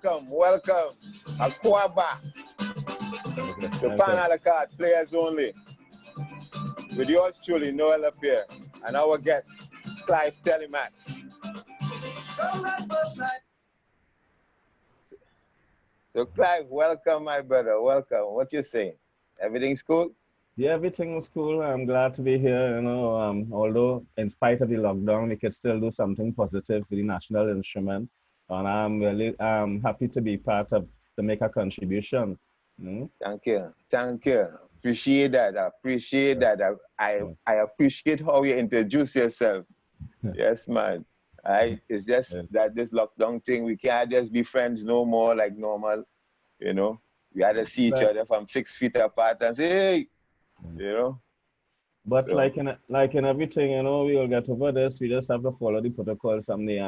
welcome. Aquaba, the pan a la carte, players only. With yours truly, Noel La Pierre, and our guest, Clive Telemaque. So, Clive, welcome, my brother. Welcome. What you saying? Everything's cool? Yeah, everything was cool. I'm glad to be here. Although in spite of the lockdown, we could still do something positive with the national instrument, and I'm really happy to be part of to make a contribution. Mm. Thank you. Thank you. Appreciate that. I appreciate that. I appreciate how you introduce yourself. Yes, man. It's just Yeah. that this lockdown thing, we can't just be friends no more like normal, you know. We had to see each But other from 6 feet apart and say, hey, you know. but So like in everything, we will get over this. We just have to follow the protocol from the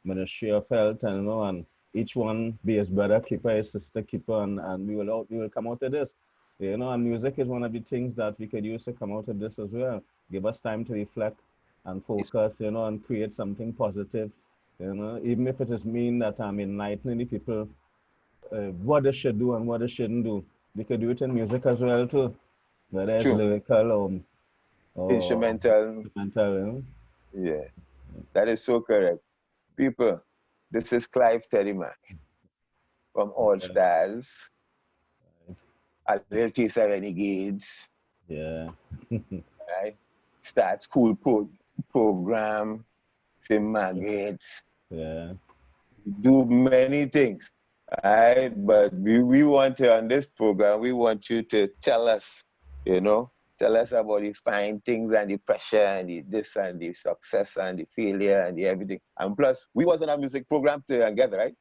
Ministry of Health, and and each one be his brother keeper, his sister keeper, and we will come out of this. And music is one of the things that we could use to come out of this as well. Give us time to reflect and it's focus, and create something positive. Even if it is mean that I'm enlightening the people what they should do and what they shouldn't do. We could do it in music as well too, whether it's true. lyrical or Instrumental. instrumental. Yeah, that is so correct. People, this is Clive Telemaque from All Yeah, Stars, a little taste of Renegades, yeah, right? Start school program, St. Margaret's, yeah. do many things, right? But we want to, on this program, we want you to tell us, you know, tell us about the fine things and the pressure and the this and the success and the failure and the everything. And plus, we was on a music program together, right?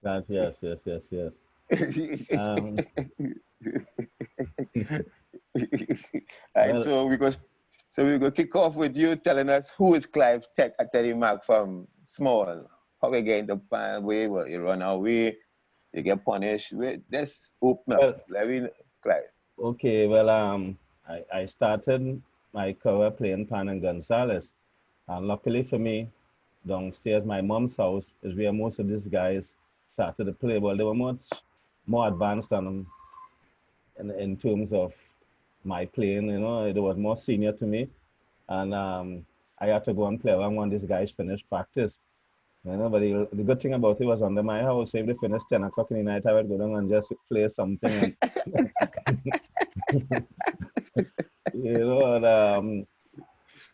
That, yes, yes, yes, yes. Um, Right, well, so we go kick off with you telling us who is Clive Teddy Mark from Small. How we get in the pan way, well, you run away, you get punished. Let's open up. well, Let me Clive. okay. Well, I started my career playing Pan and Gonzalez, and luckily for me, downstairs, my mom's house is where most of these guys started to play. Well, they were much more advanced than in terms of my playing. They was more senior to me, and I had to go and play around when these guys finished practice. But the good thing about it was under my house. If they finished 10 o'clock in the night, I would go down and just play something. And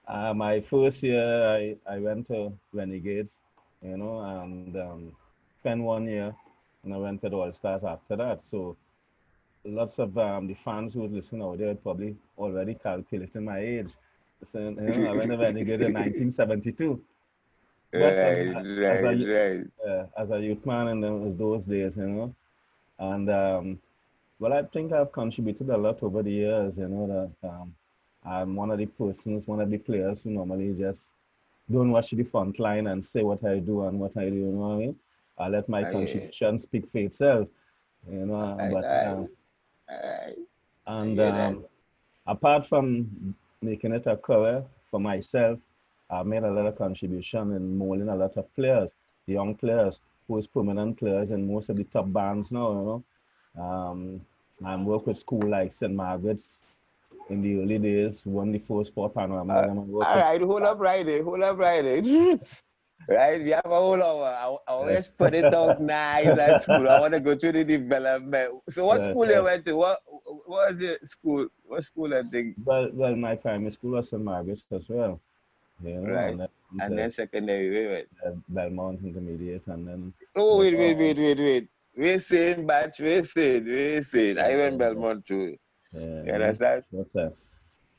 and, my first year, I went to Renegades, and spent 1 year, and I went to the All Stars after that. So lots of the fans who listen out there probably already calculating my age. So, I went to Renegades in 1972. But Right, as right, a right. as a youth man in those days, and well, I think I've contributed a lot over the years, that I'm one of the persons, one of the players who normally just don't watch the front line and say what I do and what I do, you know what I mean? I let my I, contribution speak for itself, I, but I, I, I and hear that. apart from making it a career for myself, I've made a lot of contribution in molding a lot of players, young players, who is permanent players in most of the top bands now. I work with school like St. Margaret's in the early days, won the first four panoramas, and I work All with right, hold up right there. Right, we have a whole hour. I uh, always put it out nice at school. I want to go through the development. So what yes, school you yes. went to? What was your school? What school I think? Well, my primary school was St. Margaret's as well, Right. and then And then to secondary, wait. Belmont Intermediate, and then Oh, went wait, wait, on. wait, wait, wait. Racing, batch, racing. I went Belmont too. You Yeah, understand? what's that?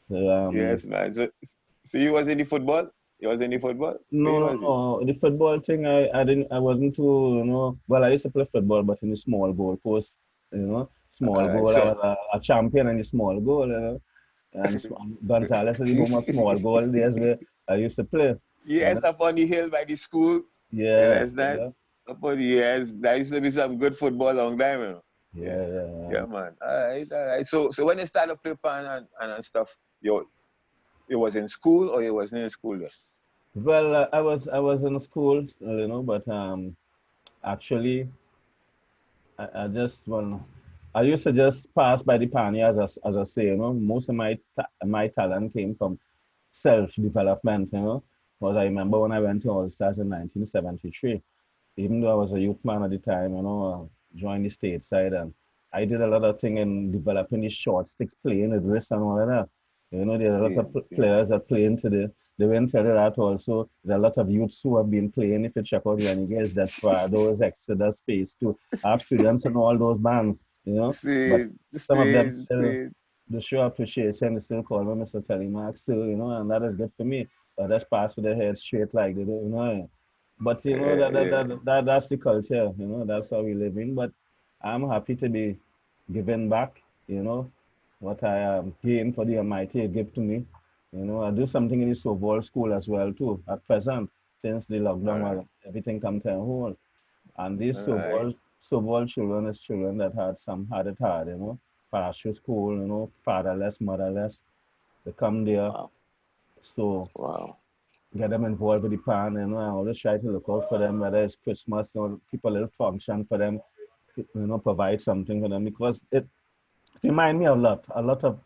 So, Yes, man. So you was in the football? You was in the football? Where no, was it? no, the football thing, I wasn't too, well, I used to play football, but in the small goal post, small All right. goal. I So was a champion in the small goal, and Gonzalez is the home of small goal. There's where I used to play, yes, you up on the hill by the school. You Yeah, understand? yeah, Up on the yes, there used to be some good football long time, Yeah, yeah, yeah. yeah, man. All right, all right. So when you started play pan and stuff, you was in school or you wasn't in school yet? Well, I was in school, but actually. I just well, I used to just pass by the pioneer as I say, most of my talent came from self development, Because I remember when I went to All Stars in 1973, even though I was a youth man at the time, joined the stateside, and I did a lot of thing in developing the short sticks, playing with wrist and all of that. There are a lot of See, see. players that play into the winter that also. There are a lot of youths who have been playing. If you check out Renegades, Desperados, Exodus, Space 2, I have students in all those bands. But See, some of them see, still see. they show appreciation, they still call me Mr. Telemaque still, and that is good for me. But that's pass with their head straight like they do. But Yeah, yeah. that's the culture, that's how we live in. But I'm happy to be giving back, what I gained for the Almighty give to me. I do something in the softball school as well too at present, since the All lockdown right, was everything come to a halt. And these all right. softball children is children that had it hard, partial school, fatherless, motherless. They come there. Wow, So wow. get them involved with the plan, I always try to look out for them, whether it's Christmas, keep a little function for them, provide something for them because it remind me a lot of,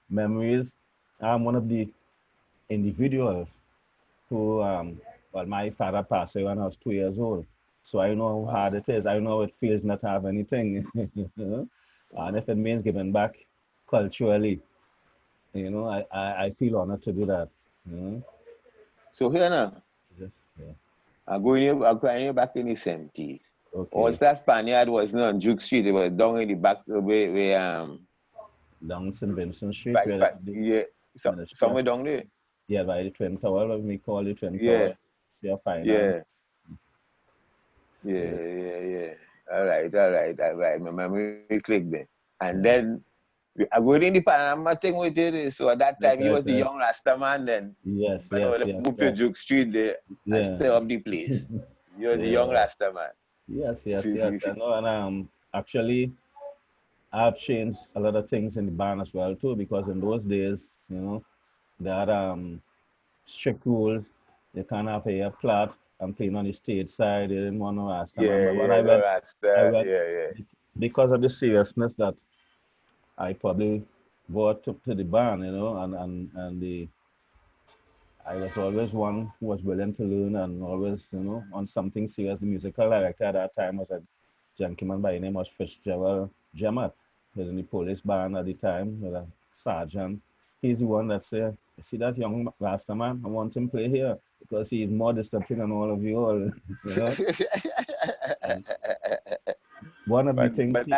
memories. I'm one of the individuals who, well, my father passed away when I was 2 years old. So I know how hard Wow, it is. I know it feels not to have anything, And wow. if it means giving back culturally, I feel honored to do that. You know? So here now, Just, yeah. I'm going here back in the 70s. All Okay. Star Spaniard was not on Duke Street, it was down in the back where Down St. Vincent Street, by where yeah, where the chef, somewhere down there. yeah, by the Twin Tower, what we call the Twin Tower, Yeah, yeah, finance. yeah, So, yeah. All right, all right, all right. My memory clicked then. And yeah, then I go in the Panama thing with it. So at that time, that's he was right, the right. young Rasta man. Then Yes, when yes, I yes, moved to yes, Duke Street there and yeah, stir up the place. You're the young yeah, Rasta man. yes, yes, See, yes. see, I see. know, and actually, I've changed a lot of things in the band as well too, because in those days, there are strict rules. You can't have a flat and playing on the stage side. They didn't want to ask them. Yeah, But when yeah, no I Rasta. went Yeah, because of the seriousness that I probably brought to the band, and I was always one who was willing to learn and always, on something serious. The musical director at that time was a gentleman by the name of Fitzgerald Gemma. He was in the police band at the time, with a sergeant. He's the one that said, "You see that young Rasta man? I want him to play here because he's more disciplined than all of you all." And yeah. one of the things But he,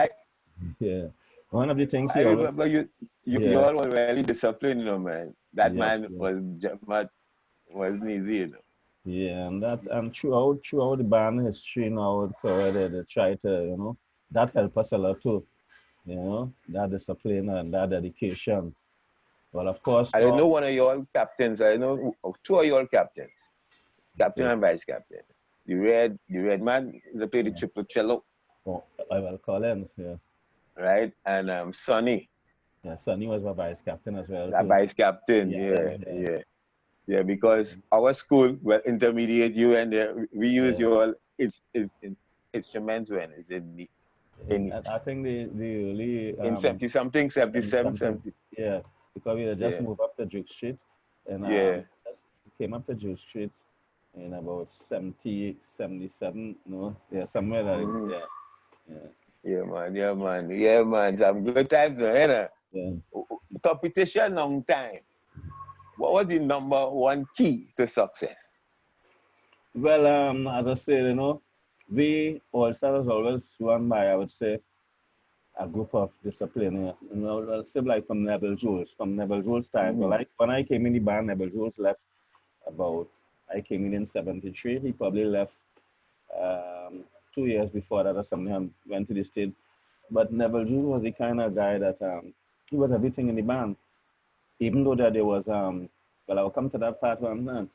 yeah, one of the things I he always, remember you yeah, all were really disciplined, man. That yes, man yes. wasn't easy. Yeah, and throughout the band history now, they try to, that help us a lot too, that discipline and that dedication. Well, of course, I don't now, know one of your captains. I know two of your captains, captain okay, and vice captain. The red man is a play the yeah, triple cello, oh, I will call in, yeah, right? And Sonny, yeah. Sonny was my vice captain as well the too. vice captain. Yeah, Yeah, yeah, yeah, yeah. Because our school, well, intermediate, you and there, we use yeah. your instruments when it's in I think the early in 70 something, 70 77, something, 70. yeah, because we had just Yeah, moved up to Duke Street, and yeah. just came up to Duke Street in about 70 77, no, yeah, somewhere like, Mm-hmm. yeah, yeah, Yeah, man. Yeah, man. Yeah, man. Some good times, yeah. competition long time. What was the number one key to success? Well, as I said, we All Stars always run by, I would say, a group of discipline. I'll say like from Neville Jules' time. So Mm-hmm. like when I came in the band, Neville Jules left about, I came in 73. He probably left um, 2 years before that or something and went to the state. But Neville Jules was the kind of guy that he was everything in the band. Even though that there was, well, I'll come to that part one now.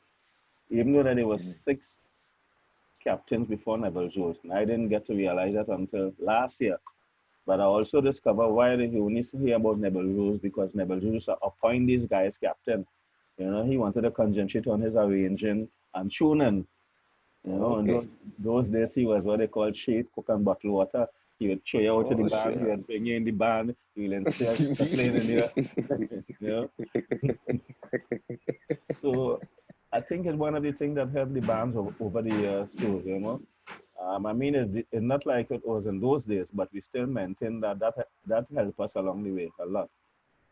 Even though that there was Mm-hmm. 6 captains before Neville Jules. And I didn't get to realize that until last year. But I also discovered why he only hear about Neville Jules because Neville Jules appoint these guys captain. He wanted to concentrate on his arranging and tuning. And Okay. those days he was what they call chief cook and bottle water. He would throw you out of the Oh, band, he sure. would bring you in the band, he will instill discipline in you, you know. So I think it's one of the things that helped the bands over the years too, you know. I mean, it's not like it was in those days, but we still maintain that helped us along the way a lot.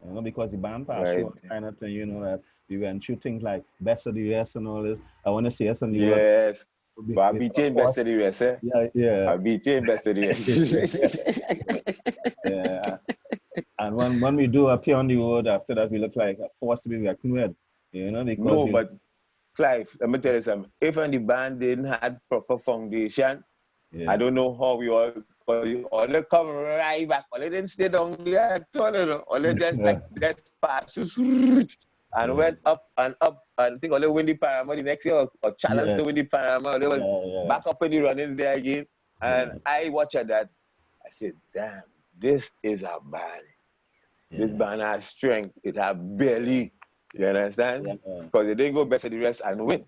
You know, because the band pass Right. through kind of thing, you know, that we went through things like Best of the West and all this. I want to see us on the road. Yes. But I Of beat best course, of the rest, eh? yeah, yeah, I beat best of the yeah, rest. yeah. And when we do appear on the road, after that, we look like a force to be reckoned with, you know, because No, you, but Clive, let me tell you something. If the band didn't have proper foundation, I yeah, don't know how we all they come right back. All they didn't stay down there at all, you know. All they just like yeah, just pass and yeah, went up and up. And I think all they win the Parama the next year or challenge yeah, to win the Parama. They was yeah, yeah, back up in the runnings there again. And yeah, I watched that. I said, damn, this is a band. This yeah, band has strength. It has belly. You understand? yeah. Because they didn't go best of the rest and win.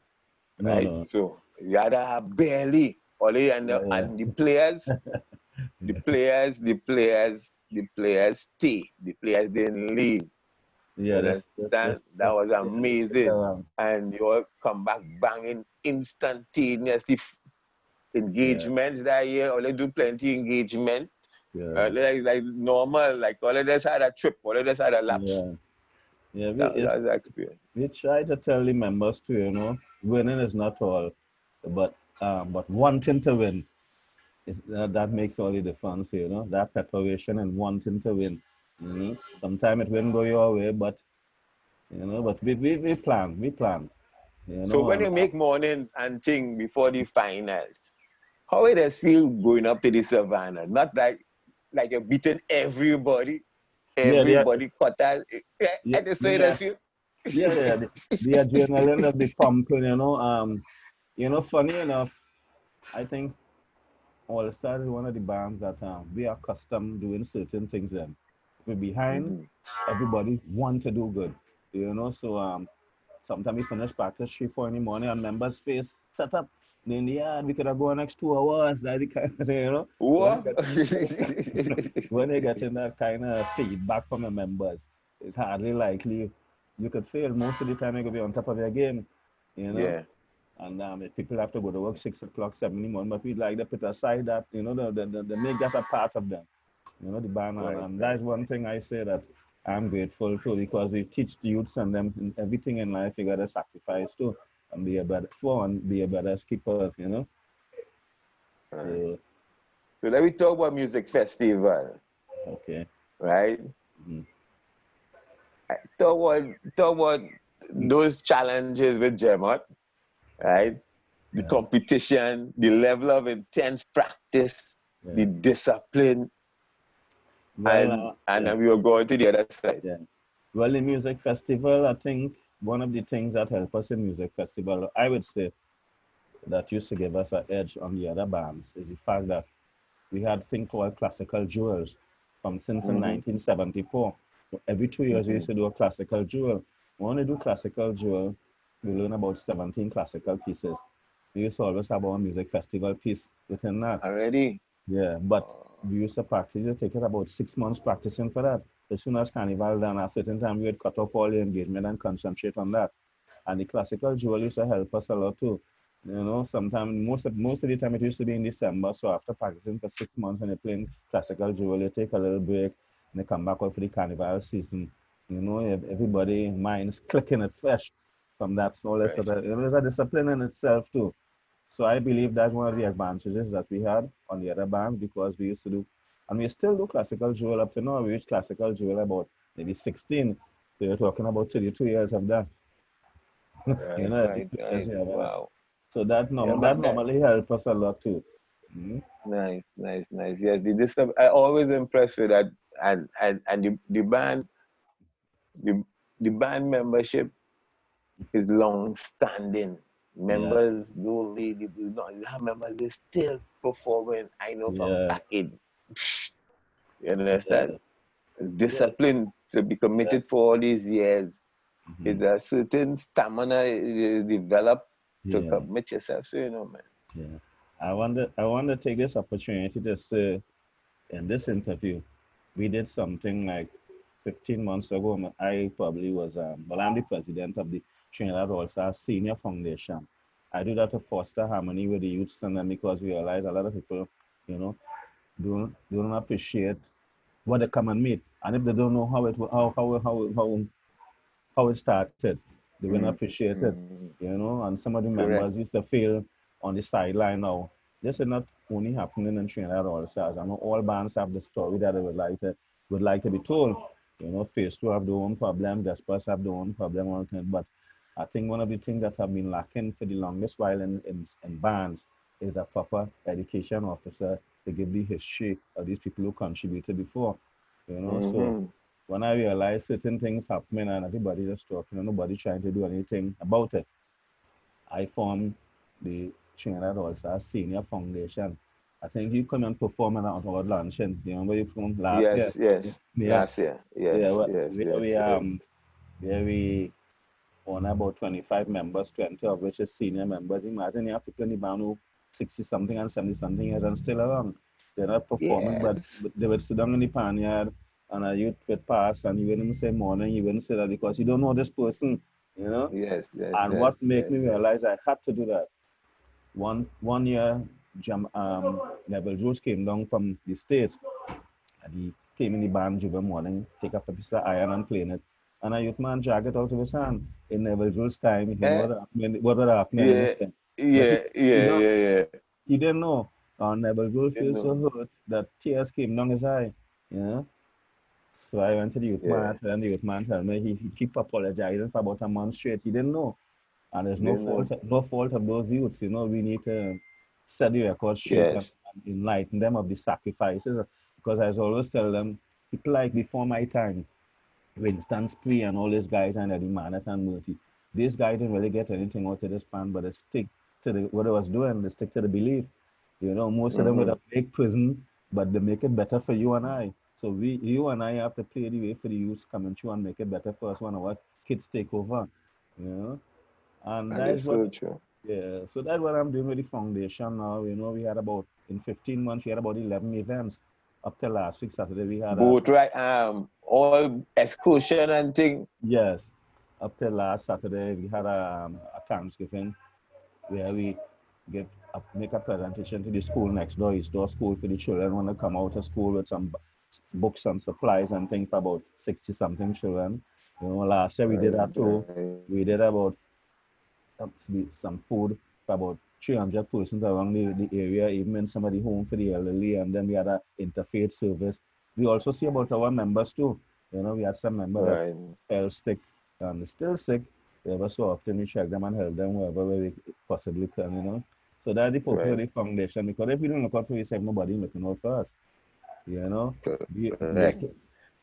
No, Right? no, So you gotta have belly. Only and yeah, yeah, and the players stay. The players didn't leave. You yeah. understand? That was amazing. And you all come back banging instantaneously. Yeah, Engagements that year, all they do plenty engagement. yeah, Like normal, like all of us had a trip, all of us had a lapse. yeah, yeah. That was the experience. We try to tell the members too, you know, winning is not all, but wanting to win that makes all the difference, you know, that preparation and wanting to win. Sometimes it won't go your way, but you know, but we plan, you So know, when and you make mornings and thing before the finals, how it does feel going up to the savannah? Not like you're beating everybody, yeah, everybody cut us. yeah, And the so it yeah, does feel. yeah, the adrenaline of the pumping, funny enough, I think All Stars is one of the bands that we are accustomed doing certain things in. If we're behind, Mhm. everybody want to do good, you know. So sometimes we finish practice 3, 4 in the morning and members space set up. Then yeah, we could have gone next 2 hours. That the kind of you know when they What? get when they getting that kind of feedback from the members, it's hardly likely you could fail. Most of the time you could be on top of your game, you know. Yeah, And if people have to go to work 6 o'clock, 7 in the morning, but we like to put aside that, you know, the make that a part of them, you know, the band. right, And right, that's one right. thing I say that I'm grateful to because we teach the youths and them everything in life you gotta sacrifice to and be a better for and be a better skipper, you know. Right. So So let me talk about music festival, okay. right? Mhm. Talk about those challenges with Gemot, right? The Yeah, competition, the level of intense practice, the yeah. discipline, Well, and yeah, then we were going to the other side. yeah. Well, in music festival, I think one of the things that help us in music festival, I would say, that used to give us an edge on the other bands is the fact that we had a thing called classical jewels from since in Mm-hmm, 1974. So every 2 years we mm-hmm. used to do a classical jewel. When we do classical jewel, we learn about 17 classical pieces. We used to always have our music festival piece within that. Already? Yeah, but Oh, we used to practice. It take it about 6 months practicing for that. As soon as carnival done, at a certain time we would cut off all the engagement and concentrate on that. And the classical jewel used to help us a lot too. You know, sometimes most of the time it used to be in December. So after practicing for 6 months and you're playing classical jewel, you take a little break and they come back up for the carnival season. You know, everybody minds clicking it fresh from that. So all that right. sort of, there's a discipline in itself too. So I believe that's one of the advantages that we had on the other band because we used to do, and we still do classical jewel up to now. We reached classical jewel about maybe 16. So you're talking about 32 years of that. You Right, know, every right, 2 years right. you have that. Wow. So Yeah, that but that normally helps us a lot too. Mhm. nice, nice, nice. Yes, the this stuff I always impressed with that, and the the band membership is long standing. Yeah, Members don't really, don't have members, they still performing. I know from yeah, back in. You yeah, understand? yeah, Discipline to be yeah. committed for all these years Hmm. is a certain stamina you develop to Yeah, commit yourself. So, man. yeah. I want to take this opportunity to say in this interview, we did something like 15 months ago. I probably was, well, I'm the president of the Trinidad All-Star Senior Foundation. I do that to foster harmony with the youths, and then because we realize a lot of people, you know, don't appreciate what they come and meet, and if they don't know how it started, they will not appreciate it, Mm-hmm. and some of the Correct. members used to feel on the sideline now. This is not only happening in Trinidad or Stars. I know all bands have the story that they would like to be told. Phase two have their own problem, Vespers have their own problem, all kind. But I think one of the things that have been lacking for the longest while in bands is a proper education officer to give the history of these people who contributed before. So Mm-hmm. when I realized certain things happening and everybody just talking and nobody trying to do anything about it, I formed the Trinidad All Star Senior Foundation. I think you come and perform at our luncheon. You remember you from last year? Yes, yes. Yeah, Last year. yeah. Yes, yes, Where yes, we yes. where we own about 25 members, 20 of which is senior members. Imagine you have people in the band who 60 something and 70 something years and still around. They're not performing, but Yes. they would sit down in the panyard and a youth would pass and you wouldn't say morning, you wouldn't say that because you don't know this person, you know. Yes, yes, And yes, what made yes, me yes. realize I had to do that. One year, Neville Jules came down from the States and he came in the band Juba morning, take up a piece of iron and playing it. And a youth man dragged it out of his hand. In Neville Jules' time, he know Eh? what would happen and Yeah, anything. But yeah, he yeah, don't yeah, yeah. he didn't know. And Neville Jules You felt so know. hurt that tears came down his eye. You know? So I went to the youth Yeah. man and the youth man told me he keep apologizing for about a month straight. He didn't know. And there's no You fault know. no fault of those youths. We need to set the record straight and Yes. enlighten them of the sacrifices. Because I always tell them, people like before my time, Winston Spree and all these guys and Eddie Manet and Murphy, these guys didn't really get anything out of this band, but they stick to what they was doing, they stick to the belief. Most of them would Mm-hmm. have make prison, but they make it better for you and I. So you and I have to play the way for the youth coming through and make it better for us when our kids take over. You know? And That that is is what so true. yeah, so that's what I'm doing with the foundation now. We had about in 15 months we had about 11 events. Up till last week Saturday we had a Boat right, all excursion and thing. yes. Up till last Saturday we had a Thanksgiving where we make a presentation to the school next door. It's door school for the children when they come out of school with some books and supplies and things for about 60 something children. Last year we did Right, that too. right. We did about some food for about 300 persons around the area, even in some of the home for the elderly, and then we had a interfaith service. We also see about our members too. We had some members that Right. fell sick and still sick. Ever so often we check them and help them wherever we possibly can. So that's the purpose of Right. the foundation, because if we don't look out for yourself, nobody looking out for us. You know, Correct.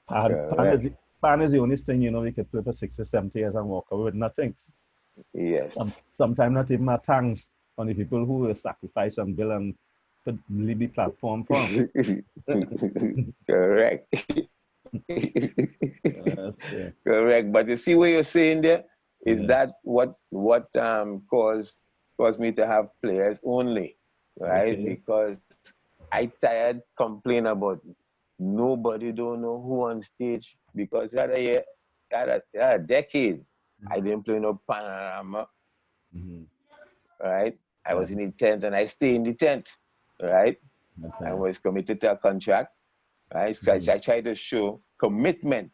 pan Correct. is, pan is the only thing, we could play for 60, 70 years and walk away with nothing. Yes. Sometimes not even a thanks on the people who will sacrifice and build and put leave the platform for. Correct. Yeah. Correct. But you see what you're saying there is Yeah. that what caused me to have players only, right? Okay. Because I tired complain about nobody don't know who on stage because the other year, had a decade, I didn't play no panorama, Mm-hmm. right? I Yeah. was in the tent and I stay in the tent, right? I Okay. was committed to a contract, right? So Mm-hmm. I try to show commitment.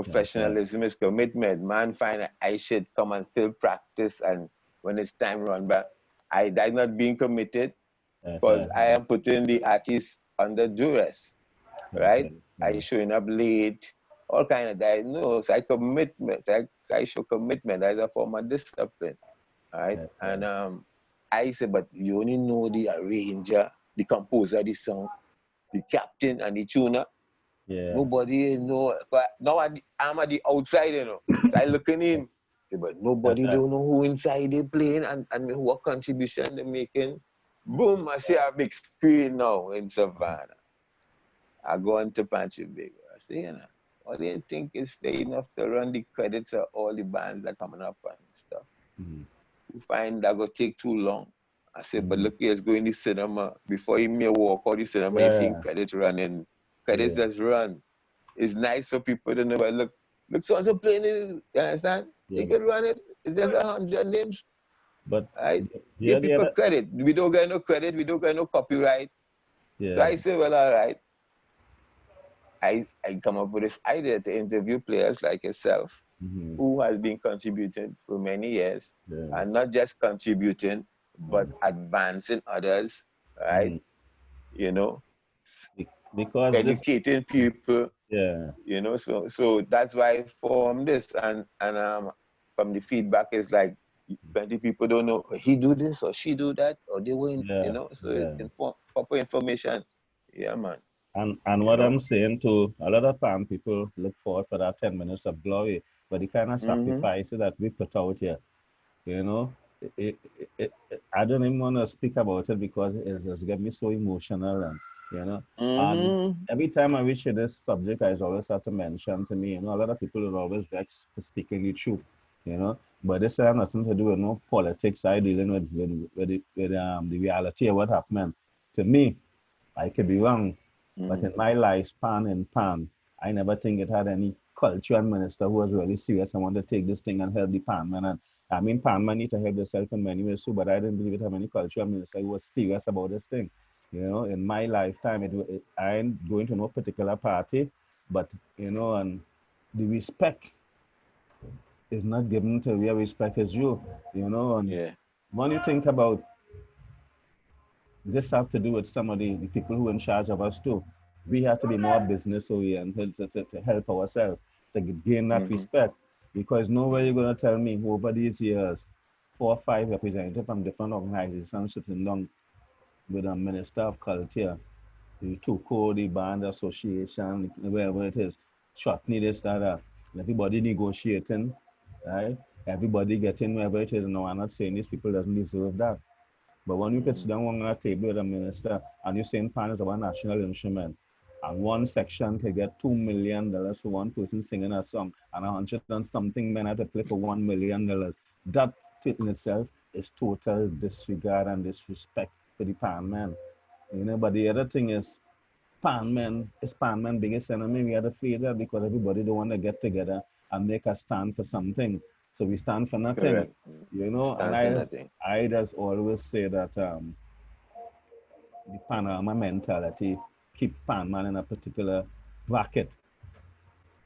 That's right. Professionalism is commitment. Man find I should come and still practice and when it's time run back. I'm not being committed That's because right. I am putting the artist under duress, right? Okay. I Yeah. showing up late, all kind of that. No, so I commitment. I show commitment as a form of discipline, right? That's And right. I say, but you only know the arranger, the composer of the song, the captain and the tuner. Yeah. Nobody know. But now I'm at the outside, So I looking in. Say, but That's nobody right. don't know who inside they playing and what contribution they making. Boom, I see a big screen now in Savannah. I go into Pancho Big. I say, what do you think is fair enough to run the credits of all the bands that coming up and stuff? Mm-hmm. You find that go take too long. I said, but look, he's going to cinema. Before he may walk out the cinema, he's seeing Yeah, credits running. Credits yeah, just run. It's nice for people to know, but look, so playing it, you understand? yeah. They can run it. It's just 100 names. But Right? yeah, Give the people other, credit. We don't get no credit. We don't get no copyright. So yeah. I say, well, all right. I come up with this idea to interview players like yourself Mm-hmm. who has been contributing for many years Yeah. and not just contributing, but Mm. advancing others, right? Mm. You know, Because this, educating people, yeah, so that's why I formed this. And from the feedback is like plenty people don't know he do this or she do that or they win, yeah, so yeah. proper information. Yeah, man. And You what know. I'm saying to a lot of time, people look forward for that 10 minutes of glory, but the kind of Mm-hmm. sacrifices that we put out here, you know, I don't even want to speak about it because it's get me so emotional and, you know, and Mm-hmm. every time I reach this subject, I always have to mention to me, a lot of people are always vexed for speaking the truth, you know, but this has nothing to do with no politics. I dealing with the reality of what happened. To me, I could be wrong, but Mm-hmm. in my lifespan in Pan, I never think it had any cultural minister who was really serious and wanted to take this thing and help the Pan man. And I mean, Pan man need to help themselves in many ways too, but I didn't believe it had any cultural minister who was serious about this thing. In my lifetime, I ain't going to no particular party, but, and the respect is not given to where respect is due, and Yeah. when you think about this have to do with some of the people who are in charge of us too. We have to be more business oriented to help ourselves to gain that Mm-hmm. respect. Because nowhere you're Mm-hmm. going to tell me who over these years, 4 or 5 representatives from different organizations sitting down with a minister of culture, the TUCO, the band association, wherever it is, Chutney, this, that. Everybody negotiating, right? Everybody getting wherever it is. No, I'm not saying these people doesn't deserve that. But when you could Mm-hmm. sit down on a table with a minister and you're saying pan is our national instrument, and one section could get $2 million for one person singing a song, and 100 and something men have to play for $1 million, that in itself is total disregard and disrespect for the pan man. But the other thing is pan man biggest enemy. We had to fear that because everybody don't want to get together and make a stand for something. So we stand for nothing. Correct. And Stands for I nothing. I just always say that the Panama mentality keep Panama in a particular bracket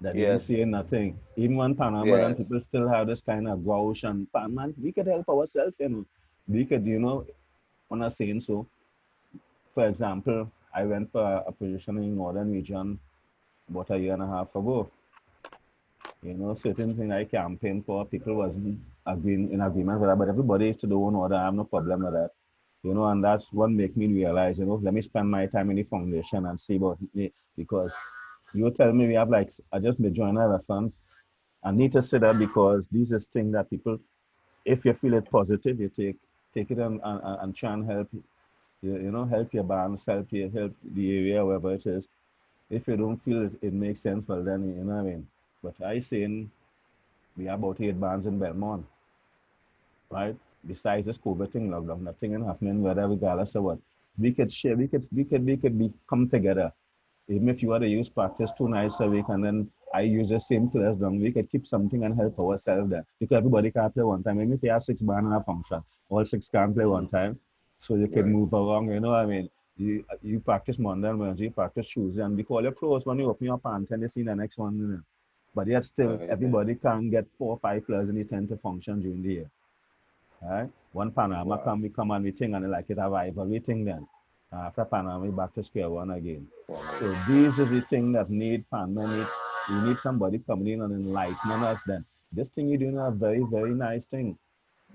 that they ain't Yes. saying nothing. Even when Panama and Yes. people still have this kind of gouge and Panama, we could help ourselves, We could, when I'm saying so. For example, I went for a position in Northern Region about a year and a half ago. Certain thing I campaigned for, people wasn't agreeing in agreement with that, but everybody to the own order. I have no problem with that. And that's what make me realize, let me spend my time in the foundation and see about it because you tell me we have like I just be joining a reference. I need to say that because these is things that people, if you feel it positive, you take it and try and help help your bands, help the area wherever it is. If you don't feel it makes sense, well then you know what I mean. But I saying we have about 8 bands in Belmont, right? Besides this COVID thing, lockdown, nothing is happening, whether regardless of what. We could share, we could be come together. Even if you want to use practice 2 nights a week and then I use the same class down, we could keep something and help ourselves there. Because everybody can't play one time. Even if you have 6 bands in a function, all 6 can't play one Mm-hmm. time. So you can Right. move along, I mean. You practice Monday and Wednesday, you practice Tuesday, and we call you close when you open your pants and you see the next one. But yet still, Right. everybody can get 4 or 5 players in the tent to function during the year. Right? One Panama Wow. we come and we think and like it a rivalry thing then. After Panama, we back to square one again. One So again. this is the thing that need Panama need. We need somebody coming in and enlightening us then. This thing you're doing a very, very nice thing.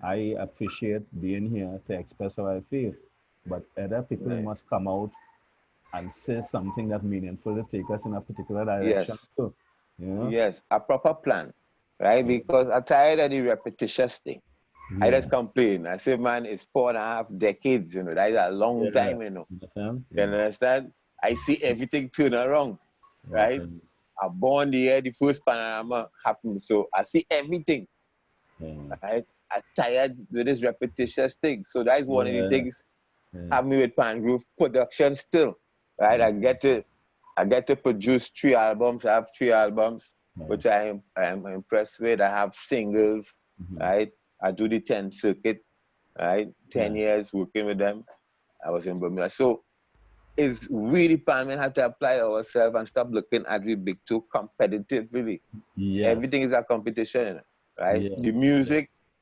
I appreciate being here to express how I feel. But other people Right. must come out and say something that meaningful to take us in a particular direction Yes. too. You know? Yes. A proper plan. Right? Yeah. Because I'm tired of the repetitious thing. I Yeah. just complain. I say, man, it's 4.5 decades, that is a long Yeah. time. Understand? You Yeah. understand? I see everything turn around, right? Understand? I born the year the first panorama happened. So I see everything, Yeah. right? I tired with this repetitious thing. So that's one of the Yeah. things Yeah. have me with Pan Groove production still. Right? I get to produce 3 albums. I have 3 albums, Right. which I am impressed with. I have singles, Mm-hmm. right? I do the 10 circuit, right? 10 Yeah. years working with them. I was in Bermuda. So it's really Pan have to apply ourselves and stop looking at we big too competitively. Yes. Everything is a competition, right? Yeah. Yeah.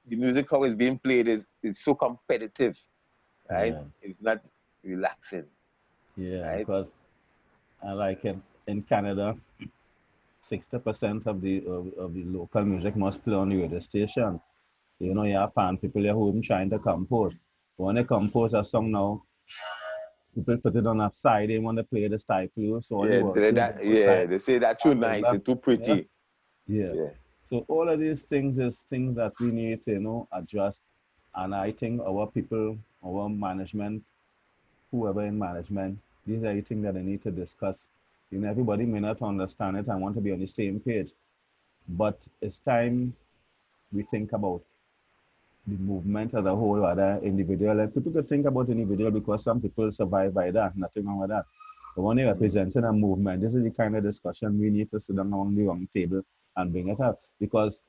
The music how it's being played is so competitive, right? Yeah. It's not relaxing, Yeah. right? Because I like it in Canada, 60% of the local music must play on the radio station. You know, you have fan people here who even trying to compose. But when they compose a song now, people put it on a side, they want to play the style for so all the Yeah, world say that no yeah, style. they say that too And all nice, that. it's too Yeah. pretty. Yeah. Yeah. So all of these things is things that we need to, adjust. And I think our people, our management, whoever in management, these are the things that they need to discuss. You know, everybody may not understand it and want to be on the same page, but it's time we think about the movement as a whole, rather individual. And people could think about individual because some people survive by that, nothing wrong with that. But when you're Mm-hmm. representing a movement, this is the kind of discussion we need to sit down on the round table and bring it up. Because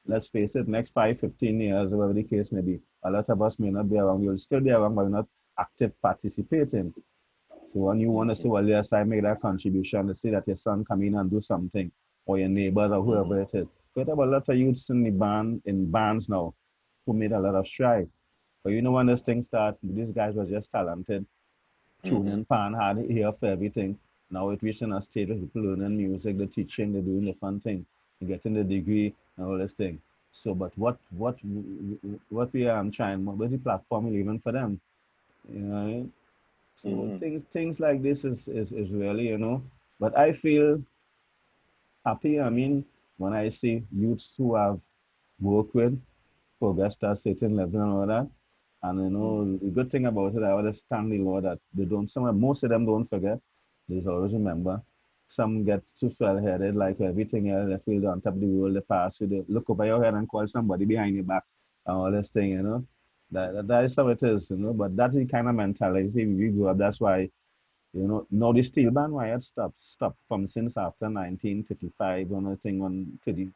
let's face it, next 5, 15 years, whatever the case may be, a lot of us may not be around. We'll still be around, but we're not active participating. So when you want to say, Mm-hmm. well, yes, I made that contribution to see that your son come in and do something, or your neighbors or Mm-hmm. whoever it is. We have a lot of youths in the band in bands now who made a lot of strides. But you know when this thing started, these guys were just talented, Mm-hmm. tuning pan, had ear for everything. Now it reaching a stage of people learning music, the teaching, they're doing the fun thing, they're getting the degree and all this thing. So, but what we are trying, what's the platform even for them? You know, so Mm-hmm. things like this is really, but I feel happy. I mean, when I see youths who have worked with progressed at certain level and all that. And Mm-hmm. the good thing about it, I understand the law that they don't most of them don't forget. They always remember. Some get too swell headed, like everything else, they feel they're on top of the world, they pass you, they look over your head and call somebody behind your back and all this thing. That is how it is. But that's the kind of mentality we grew up. That's why now the steel band why it stopped from since after 1935 on a thing on 30,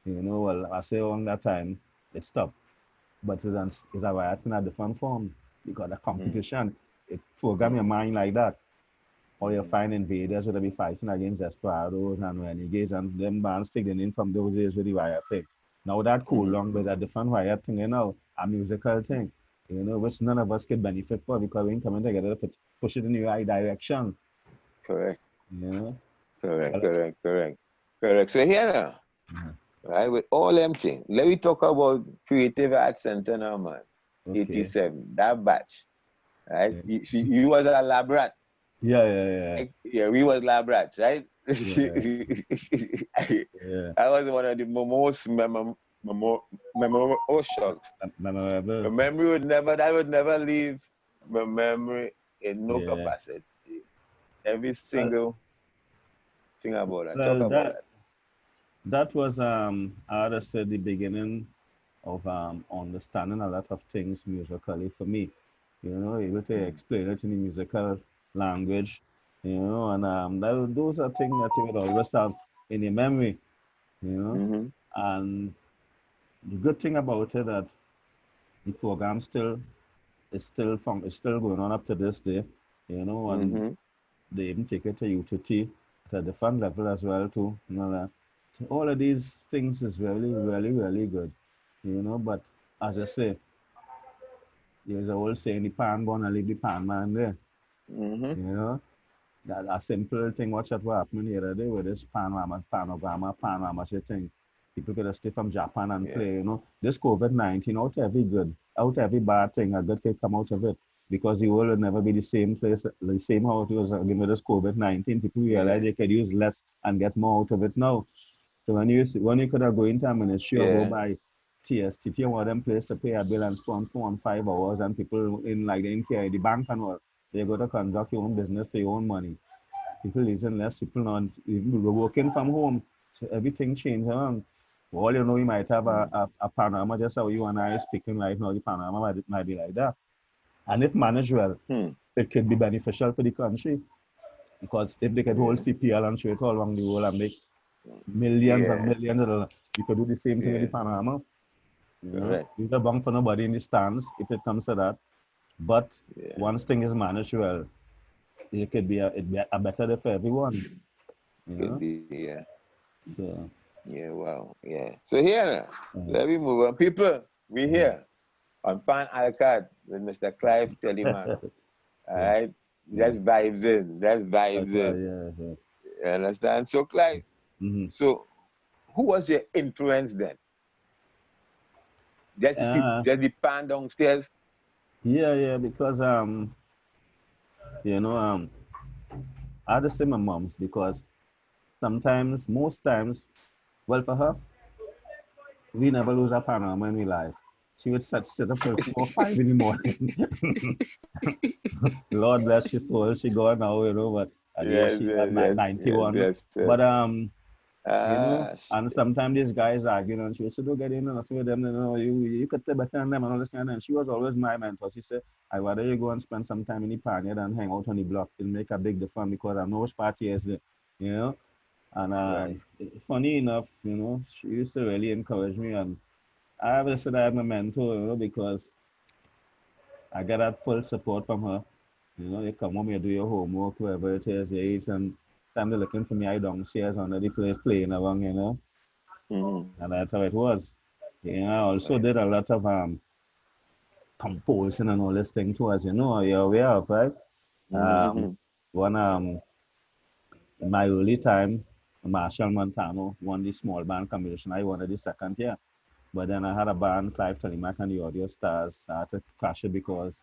well, I say on that time it stopped. But it's a riot in a different form because the Mm-hmm. competition, it program your mind like that. Or you Mm-hmm. find invaders will be fighting against desperados and renegades and them bands taking in from those days with the riot thing. Now that cool Mm-hmm. long with a different riot thing, a musical thing, which none of us could benefit for because we ain't coming together to push it in the right direction. Correct. You know? Correct. Well, Correct. Correct. Correct. So here now, mhm. right, with all them things, let me talk about Creative Arts Center now, man. Okay. 87, that batch, right? Yeah. You was a lab rat. Yeah, yeah, yeah. Right? Yeah, we was lab rats, right? Yeah. I, Yeah. I was one of the most memorable, oh shucks. My Memorable. memory that would never leave my memory in no Yeah. capacity. Every Well, single thing about it. Talk well, about that it. that was I would say the beginning of understanding a lot of things musically for me. Able to Mm-hmm. explain it in the musical language, and those are things that you would always have in your memory, you know. Mm-hmm. And the good thing about it that the program is still going on up to this day, and Mm-hmm. they even take it to UTT at a different level as well too. That. So all of these things is really, really, really good. But as I say, there's a whole saying the pan gonna leave the pan man there. Mm-hmm. You know? That a simple thing watch what happened the other day with this panorama shit thing. People could have stay from Japan and Yeah. play. This COVID-19 out every good, out every bad thing, a good could come out of it. Because the world will never be the same place, the same how it was again with this COVID-19. People Yeah. realize they could use less and get more out of it now. So when you could have go into a ministry or go Yeah. by TSTT and one of them place to pay a bill and spend 4 and 5 hours and people in like they in care the bank and all, they go to conduct your own business for your own money. People listen less, people not even working from home. So everything changed around. For all you know, you might have a panorama just how you and I are speaking right now. The panorama might be like that. And if managed well, it could be beneficial for the country. Because if they could hold CPL and show it all around the world and make millions and millions of dollars, we could do the same thing with the panorama. You know, we don't bang for nobody in the stands if it comes to that. But once thing is managed well, it could be a better day for everyone. You Could know? be, yeah. So Yeah, wow. Yeah. So here now, let me move on. People, we here on Pan Alcad with Mr. Clive Telemaque. All right. That's vibes in. That's vibes in. yeah. You understand? So Clive, so who was your influence then? Just the people, just the pan downstairs? Yeah, because you know, I had to say my mom's because sometimes, most times, well for her, we never lose our panorama in real life. She would sit up till 4 or 5 in the morning. Lord bless her soul. She gone now, you know, but at the age Yes, she yes, was yes, yes, 91. yes, But yes. you know, and Shit. sometimes these guys argue and she said, don't get in and nothing with them, you know, you could play better than them and all this kind of thing. And she was always my mentor. She said, I rather you go and spend some time in the pioneer than hang out on the block. It'll make a big difference because I know which party is there, you know. And Right. funny enough, you know, she used to really encourage me and I always said I'm a mentor, you know, because I got that full support from her. You know, you come home, you do your homework, wherever it is, you eat, and time they're looking for me, I downstairs under the place playing around, you know. And that's how it was. Yeah, I also Right. did a lot of composing and all this thing too, as you know, you're aware of, right? Um, one in my early time, Marshall Montano won the small band competition. I won it the second year. But then I had a band, Clive Telemaque and the Audio Stars. I had to crash it because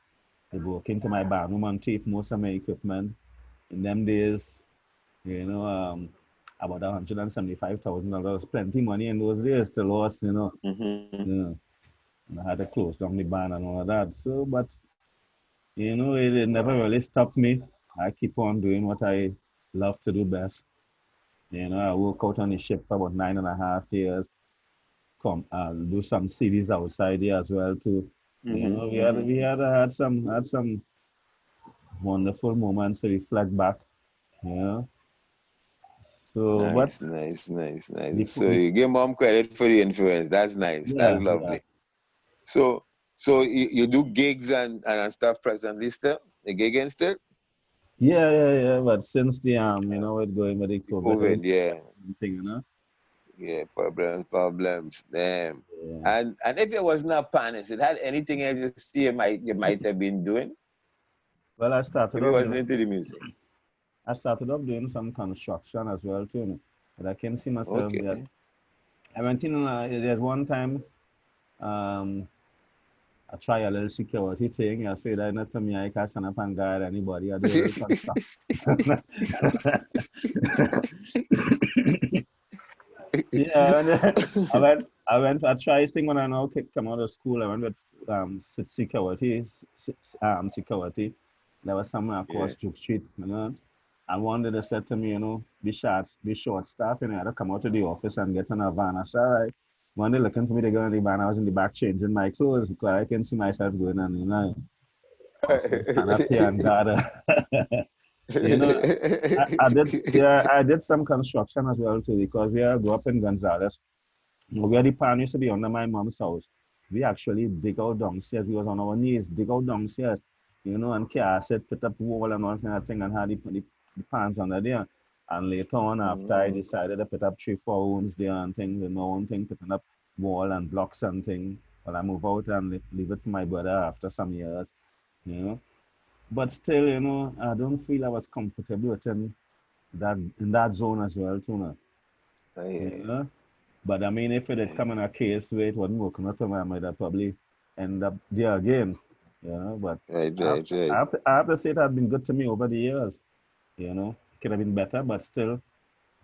they broke into my band room and thief most of my equipment. In them days, you know, about $175,000. Plenty money in those days to lose, you know. Yeah. And I had to close down the band and all of that. So, but, you know, it never Wow. really stopped me. I keep on doing what I love to do best. You know, I work out on the ship for about 9.5 years. Come do some series outside here as well too. You know, we had some wonderful moments to reflect back. You know, so but Nice, nice, nice, the, nice. fo- So the you give mom credit for the influence. That's nice. That's yeah. lovely. So, so you do gigs and stuff presently still? The gigging still? Yeah. But since the you know, it going with the COVID COVID, and yeah. thing, you know. Yeah, problems. Damn. Yeah. And if it was not panis, it had anything else you see you might have been doing Well, if it wasn't into the music. I started off doing some construction as well too. You know, but I can see myself Okay. that I went in. There's one time. Um, I try a little security thing. I say that not to me, I can't stand up and guide anybody. I do a little construction. Yeah, and I tried this thing when I now come out of school. I went with security. There was someone Yeah. across Duke Street, you know. And one day they said to me, you know, be short staff, you know, I had to come out to the office and get in a van. I said, all right. One day looking for me to go in the van, I was in the back changing my clothes because I can see myself going on, you know. I said, stand up here and gotta, you know, I did some construction as well too because we grew up in Gonzales. Where the pan used to be under my mom's house. We actually dig out downstairs. We was on our knees, dig out downstairs, you know, and set, put up wall and all kind of thing and had the pans under there. And later on, after I decided to put up 3, 4 rooms there and things, and one thing, putting up wall and blocks and thing. Well, I move out and leave it to my brother after some years, you know. But still, you know, I don't feel I was comfortable within that in that zone as well, too, now, Oh, you yeah. know. But I mean, if it had come in Yeah. a case where it wasn't working out for me, I might have probably end up there again, you know. But Right, I have, right, right. I have to say it has been good to me over the years, you know. Could have been better, but still,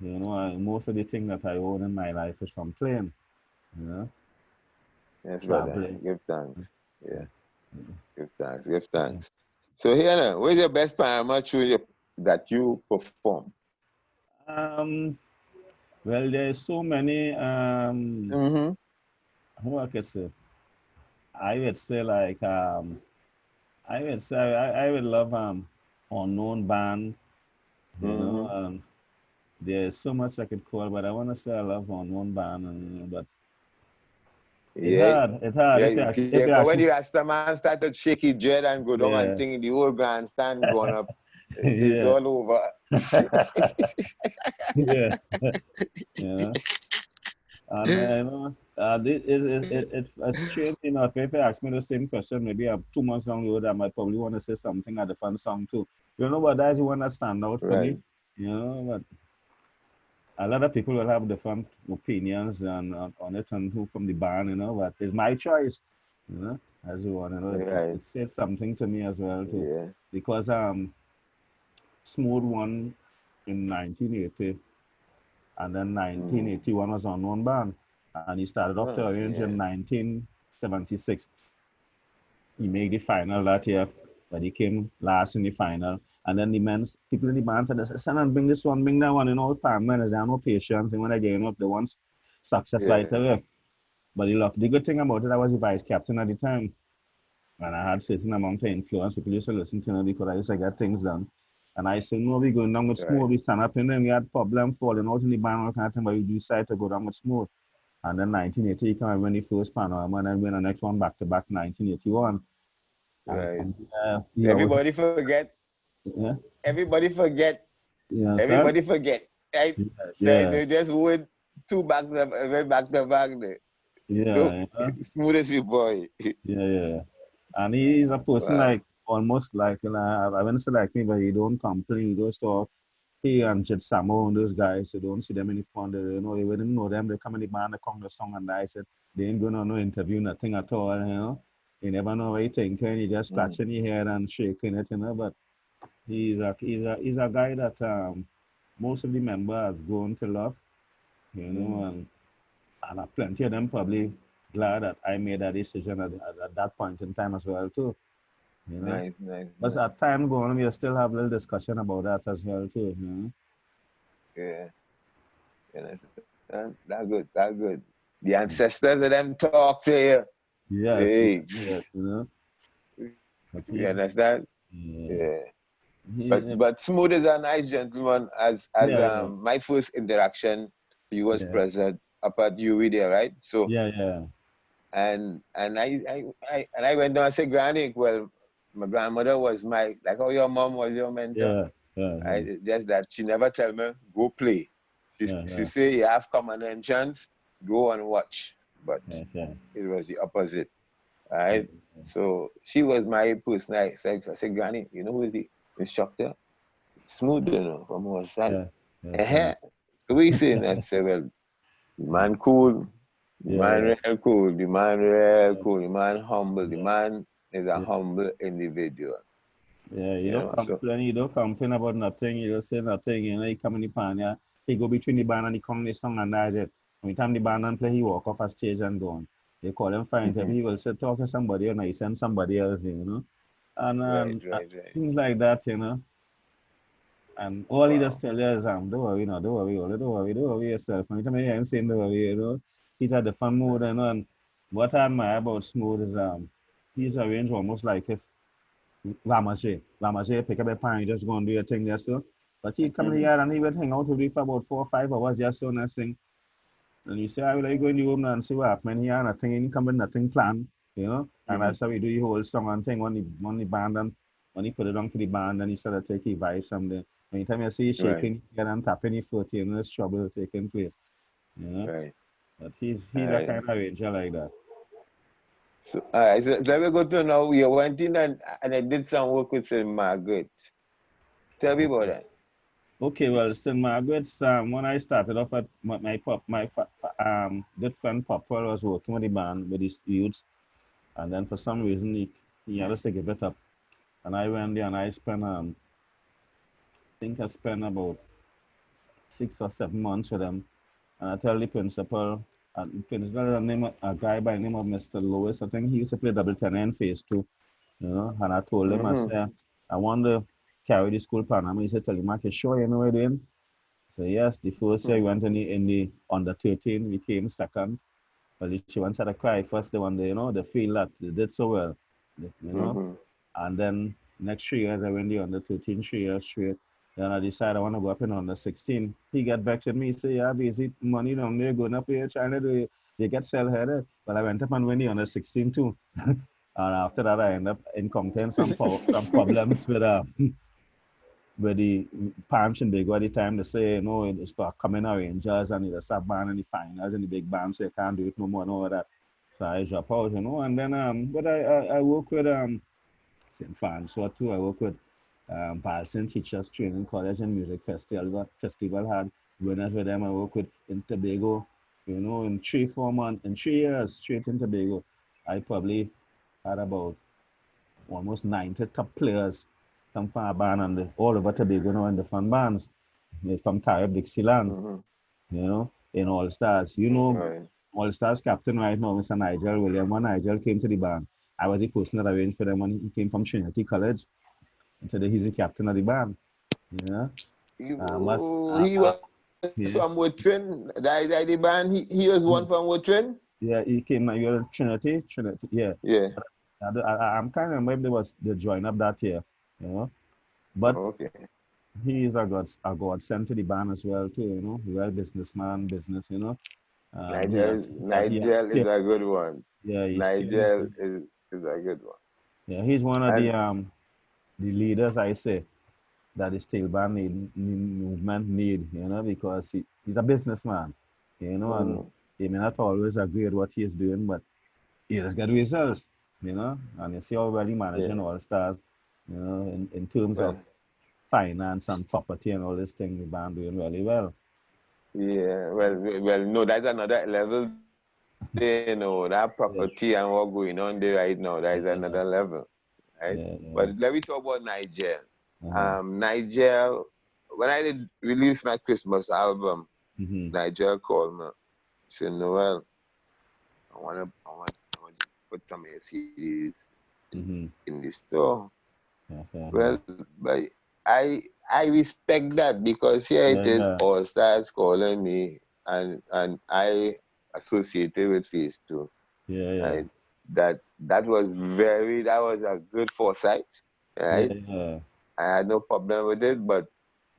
you know, most of the thing that I own in my life is from playing, you know, Yes, brother. traveling. Give thanks. Yeah. Mhm. Give thanks. Give thanks. So here now, where's your best Panama tune that you perform? Um, Well, there's so many, Mm-hmm. how I could say, I would say like, I would say I would love unknown band, you know. Mm-hmm. There's so much I could call, but I want to say I love unknown band, but it's Yeah. hard. It's hard Yeah, if yeah. you But when actually, the Rasta man started shake his dread and go down and yeah, think the whole grandstand going up, it's yeah, all over. yeah, yeah. And you know, it's strange enough. If you ask me the same question, maybe 2 months down the road, I might probably want to say something at the fun song too. You know, but that's the one that stand out for me. Right. You know, but a lot of people will have different opinions on it and who from the band, you know, but it's my choice, you know, as you want, you know, Right. it says something to me as well too, Yeah. because Smooth won in 1980, and then Mm. 1981 was on one band, and he started off the Oh, Orange in yeah. 1976. He made the final that year, but he came last in the final. And then the men, people in the band said, son, and bring this one, bring that one. You know, time man, they have no patience. And when they get up, they want success right Yeah. away. But the good thing about it, I was the vice captain at the time. And I had certain amount of influence. People used to listen to me because I used to get things done. And I said, no, we going down with Right. Smooth. We stand up, and then we had problem falling out in the band, all kind of thing, but we decided to go down with Smooth. And then 1980 came and win the first Panorama, and then win the next one back to back 1981. And Right. from there, he always, Everybody forget. yeah, Everybody forget. you understand? Everybody forget. Right? Yeah, yeah, They just win two back to back. There. No, yeah, yeah, smoothest boy. yeah, yeah. And he's a person Wow. like almost like, you know, I wouldn't say like me, but he don't complain. He just talk. He and Jet Samo and those guys, you don't see them in the front. You know, you wouldn't know them. They come in the band, they come the song, and I said they ain't going on no interview, nothing at all. You know, you never know what you thinking. You just Mm. scratching your head and shaking it, you know. But he's a guy that most of the members have grown to love, you know, Mm. and plenty of them probably glad that I made that decision at that point in time as well too, you know. Nice, nice, But nice. at time going, we still have a little discussion about that as well too, you know. Yeah. You understand? That good. That good. The ancestors of them talk to you. Yes, yes, Hey, yes, you know. But you understand? yeah, Yeah. he, But Smooth is a nice gentleman. As yeah, yeah, my first interaction, he was yeah, present up at UV there, right? So yeah, yeah, and I went down and said, Granny, well, my grandmother was my like how your mom was your mentor. yeah, yeah, Right? It's just that she never tell me go play. yeah, She yeah, say you have common entrance, go and watch. But yeah, yeah, it was the opposite. yeah, Right? So she was my person. I said, Granny, you know who is the instructor? Smooth, you know, from our side. yeah, yeah, yeah, Uh-huh. So we saying that say, well, the man cool, the yeah, man yeah, real cool, the man real yeah, cool, the man humble, the yeah, man is a yeah. humble individual. Yeah, You know, so you don't complain about nothing, you don't say nothing, you know, you come in the pan, yeah, he go between the band and he come the song and that's it. When time the band and play, he walk off a stage and go on. They call him for interview, he will say talk to somebody and I send somebody else, you know. And right, right, right. things like that, you know. And all he just Wow. tell you is, don't worry, no, don't worry, Ole, don't worry yourself. Anytime you hear him saying don't worry, you know, he's at the fun mood, you know, and what I admire about Smooth is he's arranged almost like if Ramage pick up a pan, you just go and do your thing there, so. But he come in Mm-hmm. here and he would hang out with you for about 4 or 5 hours just so nothing. And you say, I will go in the room now and see what happened here, nothing in come with nothing planned, you know. And Mm-hmm. that's how we do the whole song and thing on the band and when he put it on for the band and he started to take his vibes from there. Anytime you see you Right, shaking your head and tapping your foot, you know, there's trouble taking place, you know. right. But All he's a right. kind of arranger like that. So, all right. So let me go to now. You went in and I did some work with St. Margaret. Tell me about Okay. that. Okay, well, St. Margaret's, when I started off at my good friend Papa was working with the band with his youths, and then for some reason he had to give it up. And I went there and I spent, I think I spent about 6 or 7 months with them. And I tell the principal, and the principal, a guy by the name of Mr. Lewis, I think he used to play double tenor in phase two, you know, and I told him, I Mm-hmm. said, I want to carry the school Panama. He said, Telemaque, you sure you know what you're doing? So yes, the first year we Mm-hmm. went in the under 13, we came second. Well, the children had to cry first. They want, they feel that they did so well, you know. Mm-hmm. And then next 3 years, I went the under 13 3 years straight. Then I decided I want to go up in under 16. He got vexed with me. He said, yeah, basic money down there going up here, trying to do it. They get sell headed. But I went up and went the under 16 too. And after that, I ended up encountering some problems with the punch and big at the time. They say, it start coming out Rangers and the sub band and the finals and the big band, so you can't do it no more and all that. So I drop out, and then but I work with St. Fan so too. I work with Palestine Teachers Training College and Music Festival had winners with them. I work with in Tobago, in 3 4 months, in 3 years straight in Tobago. I probably had about almost 90 top players come from our band and all over Tobago now in the fun bands. From Carib Dixieland, Mm-hmm. in All Stars. Right. All Stars captain right now, Mr. Nigel William. When Nigel came to the band, I was the person that arranged for them when he came from Trinity College. And today he's the captain of the band. Yeah. What's He was from yeah. Woodtrin. That the band. He was one from Woodtrin. Yeah, he came like Trinity, yeah. Yeah. I'm kind of maybe they was they join up that year, you know. But Okay. he is a god sent to the band as well too, Well businessman, business, he has Nigel is skill. a good one. Yeah, he's skilled. Nigel is a good one. Yeah, he's one of And the leaders I say that the steel band movement need, because he's a businessman, and mm, he may not always agree with what he is doing, but he has got results, and you see how well he managing yeah. all stars, in terms of Well, finance and property and all this thing, the band doing really well. yeah. Well. No, that's another level there. That property and what Yeah, going on there right now. That is another level, right? yeah, But yeah. let me talk about Nigel. Uh-huh. Nigel, when I did release my Christmas album, Mm-hmm. Nigel called me. He said, Noel, I want to put some of your CDs Mm-hmm. in the store. Yeah, yeah, Well, but I respect that because here it yeah, is, yeah, All Stars calling me, and I associated with Phase Two, yeah, yeah, right? That was a good foresight, yeah, right? yeah. I had no problem with it, but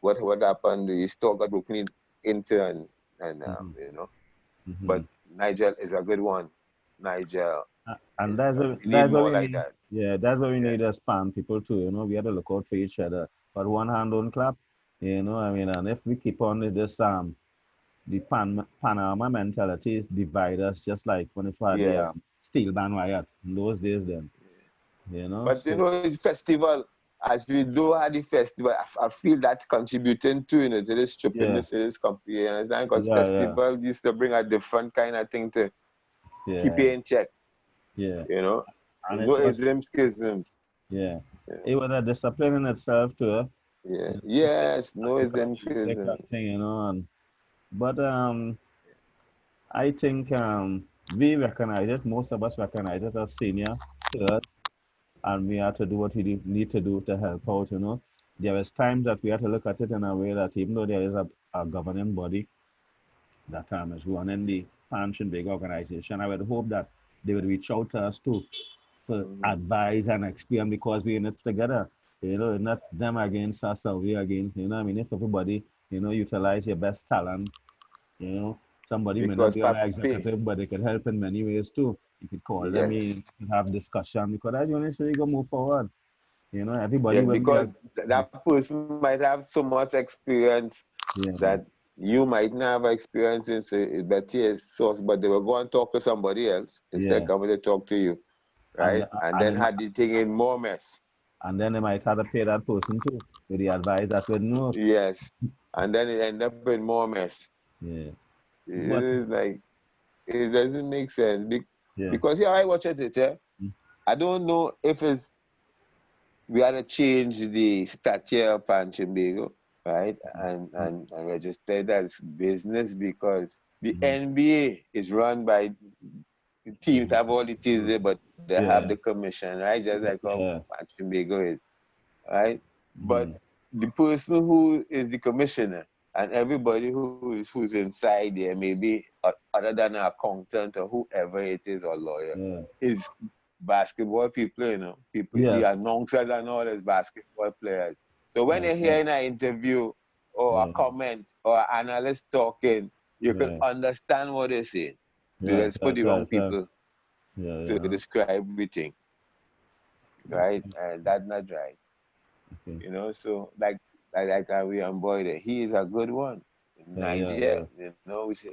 what happened? The store got broken into and Mm-hmm. But Mm-hmm. Nigel is a good one. Nigel And is we need that's what more we like need. that. Yeah, that's what we Yeah. need as pan people too. We have to look out for each other. But one hand don't clap. And if we keep on with this the Panama mentality is divide us just like when it was the Yes. steel band riot in those days then. But So it's festival. As we do have the festival, I feel that contributing to to this yeah, stupidness, to this company. You understand? Because yeah, yeah, festival used to bring a different kind of thing to keep yeah, you in check. yeah. You know, And it no was isms, schisms. yeah. You It know? was a discipline in itself too. Yeah. To take Yes. No take up isms, take schisms. that thing, and but I think we recognize it, most of us recognize it as senior to us, and we have to do what we need to do to help out. There is times that we have to look at it in a way that even though there is a governing body that is running the pension big organization, I would hope that they would reach out to us too for Hmm. advice and experience because we're in it together. Not them against us or we against, I mean, if everybody, utilize your best talent, you know, somebody may not Because be on the Papi, executive, but they could help in many ways too. You could call them in, yes. you could have discussion because that's the only way you go move forward. Everybody Yes, will be because that person might have so much experience that yeah, you might not have experience in, so it's better source, but they will go and talk to somebody else instead of yeah, coming to talk to you, and right? And and then they might, had the thing in more mess. and then they might have to pay that person too with the advice that would know. Yes. And then it end up in more mess. Yeah, It but is like, it doesn't make sense. yeah, Because here I watch it, yeah. I don't know if it's we had to change the statute of Panchimbago, right? And registered as business because the mm-hmm. NBA is run by the teams have all the teams there, but they have the Yeah, commission, right? Just like how yeah, Panchimbago is, right? But mm-hmm. the person who is the commissioner and everybody who's inside there, maybe other than an accountant or whoever it is or lawyer, Yeah. is basketball people. People, the Yes. announcers and all is basketball players. So when That's you hear right. in an interview or a Yeah. comment or an analyst talking, you can Yeah. understand what they're saying. So Yes. let's put Yes. the wrong Yes. Yes. people Yeah. to Yeah. describe everything, right? Okay. And that's not right. Okay. So like we on boy there, he is a good one. Yeah. Yeah. Niger, Yeah.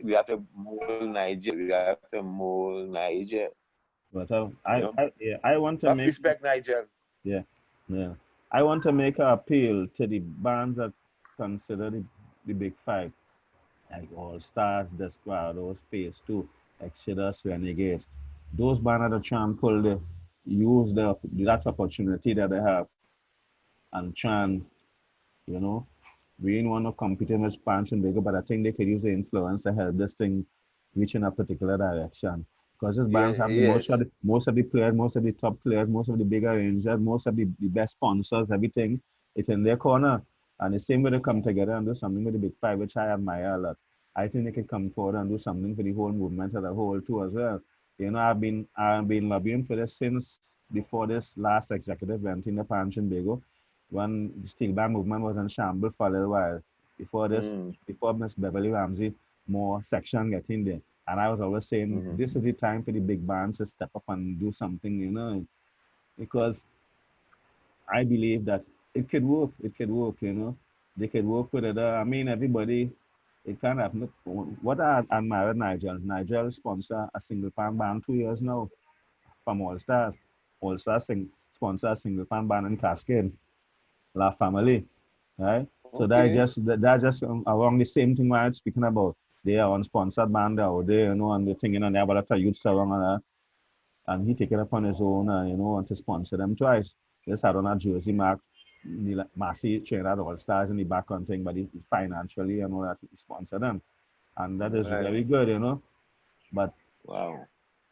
we have to mold Niger. We have to mold Niger. But You know, yeah, I want to tough make, respect Niger. yeah, yeah. I want to make an appeal to the bands that consider the big five, like All Stars, Desperados, Phase Two, Exodus, Renegades. Those bands are trying to use that opportunity that they have and try and, you know, we didn't want to compete in expansion bigger, but I think they could use the influence to help this thing reach in a particular direction. Because these bands Yeah, have yes. most of the players, most of the top players, most of the bigger arrangers, most of the best sponsors, everything, it's in their corner. And the same way they come together and do something with the big five, which I admire a lot. I think they could come forward and do something for the whole movement as a whole too as well. I've been lobbying for this since before this last executive went in the Pansion Bago when the steel band movement was in shambles for a little while. Before this, Mm, before Miss Beverly Ramsey, more section get in there. And I was always saying, mm-hmm. this is the time for the big bands to step up and do something, because I believe that it could work. It could work. They could work with it. I mean, everybody, it kind of, what I admire Nigel. Nigel sponsor a single pan band 2 years now from All Stars. All Stars sponsor a single pan band in Cascade. La Family, right? So Okay. that just around the same thing I'm speaking about. They are on sponsored band out there, and the thing, they have a lot of youth around and he take it upon his own, and to sponsor them twice. Just had on a jersey mark, the Massey Trinidad All Stars in the back on thing, but he financially, that he sponsor them. And that is Right. very good. But Wow.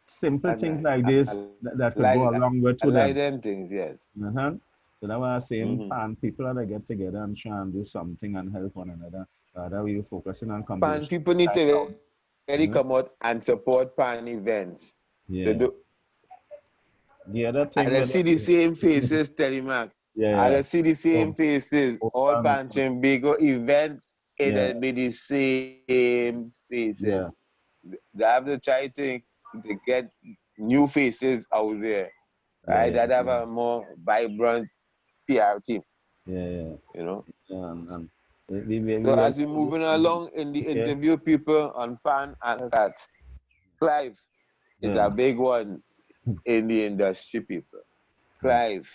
simple That's things nice. like I this like that could go a long way I to like them. them things. Yes. Uh-huh. So that's why I'm saying, Mm-hmm. pan people are to get together and try and do something and help one another. Rather, we focusing on Pan competition people need like to now. really come out and support pan events. They do. Yeah. The other I thing see with the same faces, Telemark. yeah, I yeah. see the same Oh, faces. oh, All Panchim Bigo events, yeah, it'll be the same faces. yeah, They have to try to get new faces out there, yeah, right? yeah, That have yeah, a more vibrant PR team, yeah, yeah. you know. And we So want as we're to do moving something. along in the Okay. interview people on Pan and that, Clive is Yeah, a big one in the industry people. yeah, Clive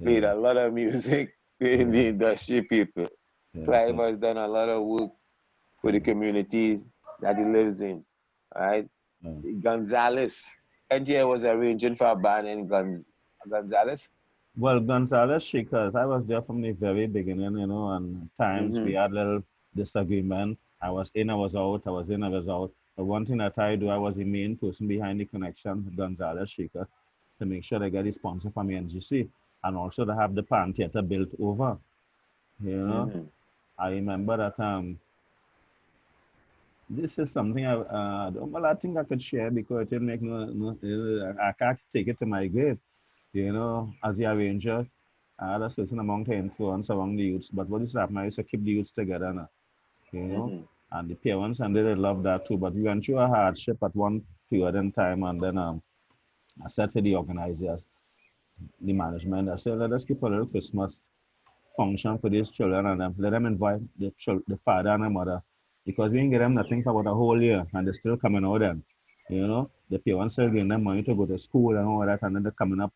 played yeah, a lot of music in yeah, the industry people. yeah, Clive yeah, has done a lot of work for the yeah, communities that he lives in, right? yeah. Gonzalez. NGA was arranging for a band in Gonzalez. Well, Gonzalez Shakers, I was there from the very beginning, and times we Mm-hmm. had little disagreement. I was in, I was out, I was in, I was out. But one thing that I do, I was the main person behind the connection with Gonzalez Shakers to make sure they get the sponsor from NGC and also to have the pan theater built over. You know, Mm-hmm. I remember that this is something well, I think I could share because it didn't make I can't take it to my grave. As the arranger, I had a certain amount of influence among the youths. But what is happening? I used to keep the youths together now, you know, Mm-hmm. and the parents, and they love that too. But we went through a hardship at one period in time, and then I said to the organizers, the management, I said, let us keep a little Christmas function for these children and let them invite the father and the mother because we didn't get them nothing for about a whole year and they're still coming out then. The parents still giving them money to go to school and all that, and then they're coming up,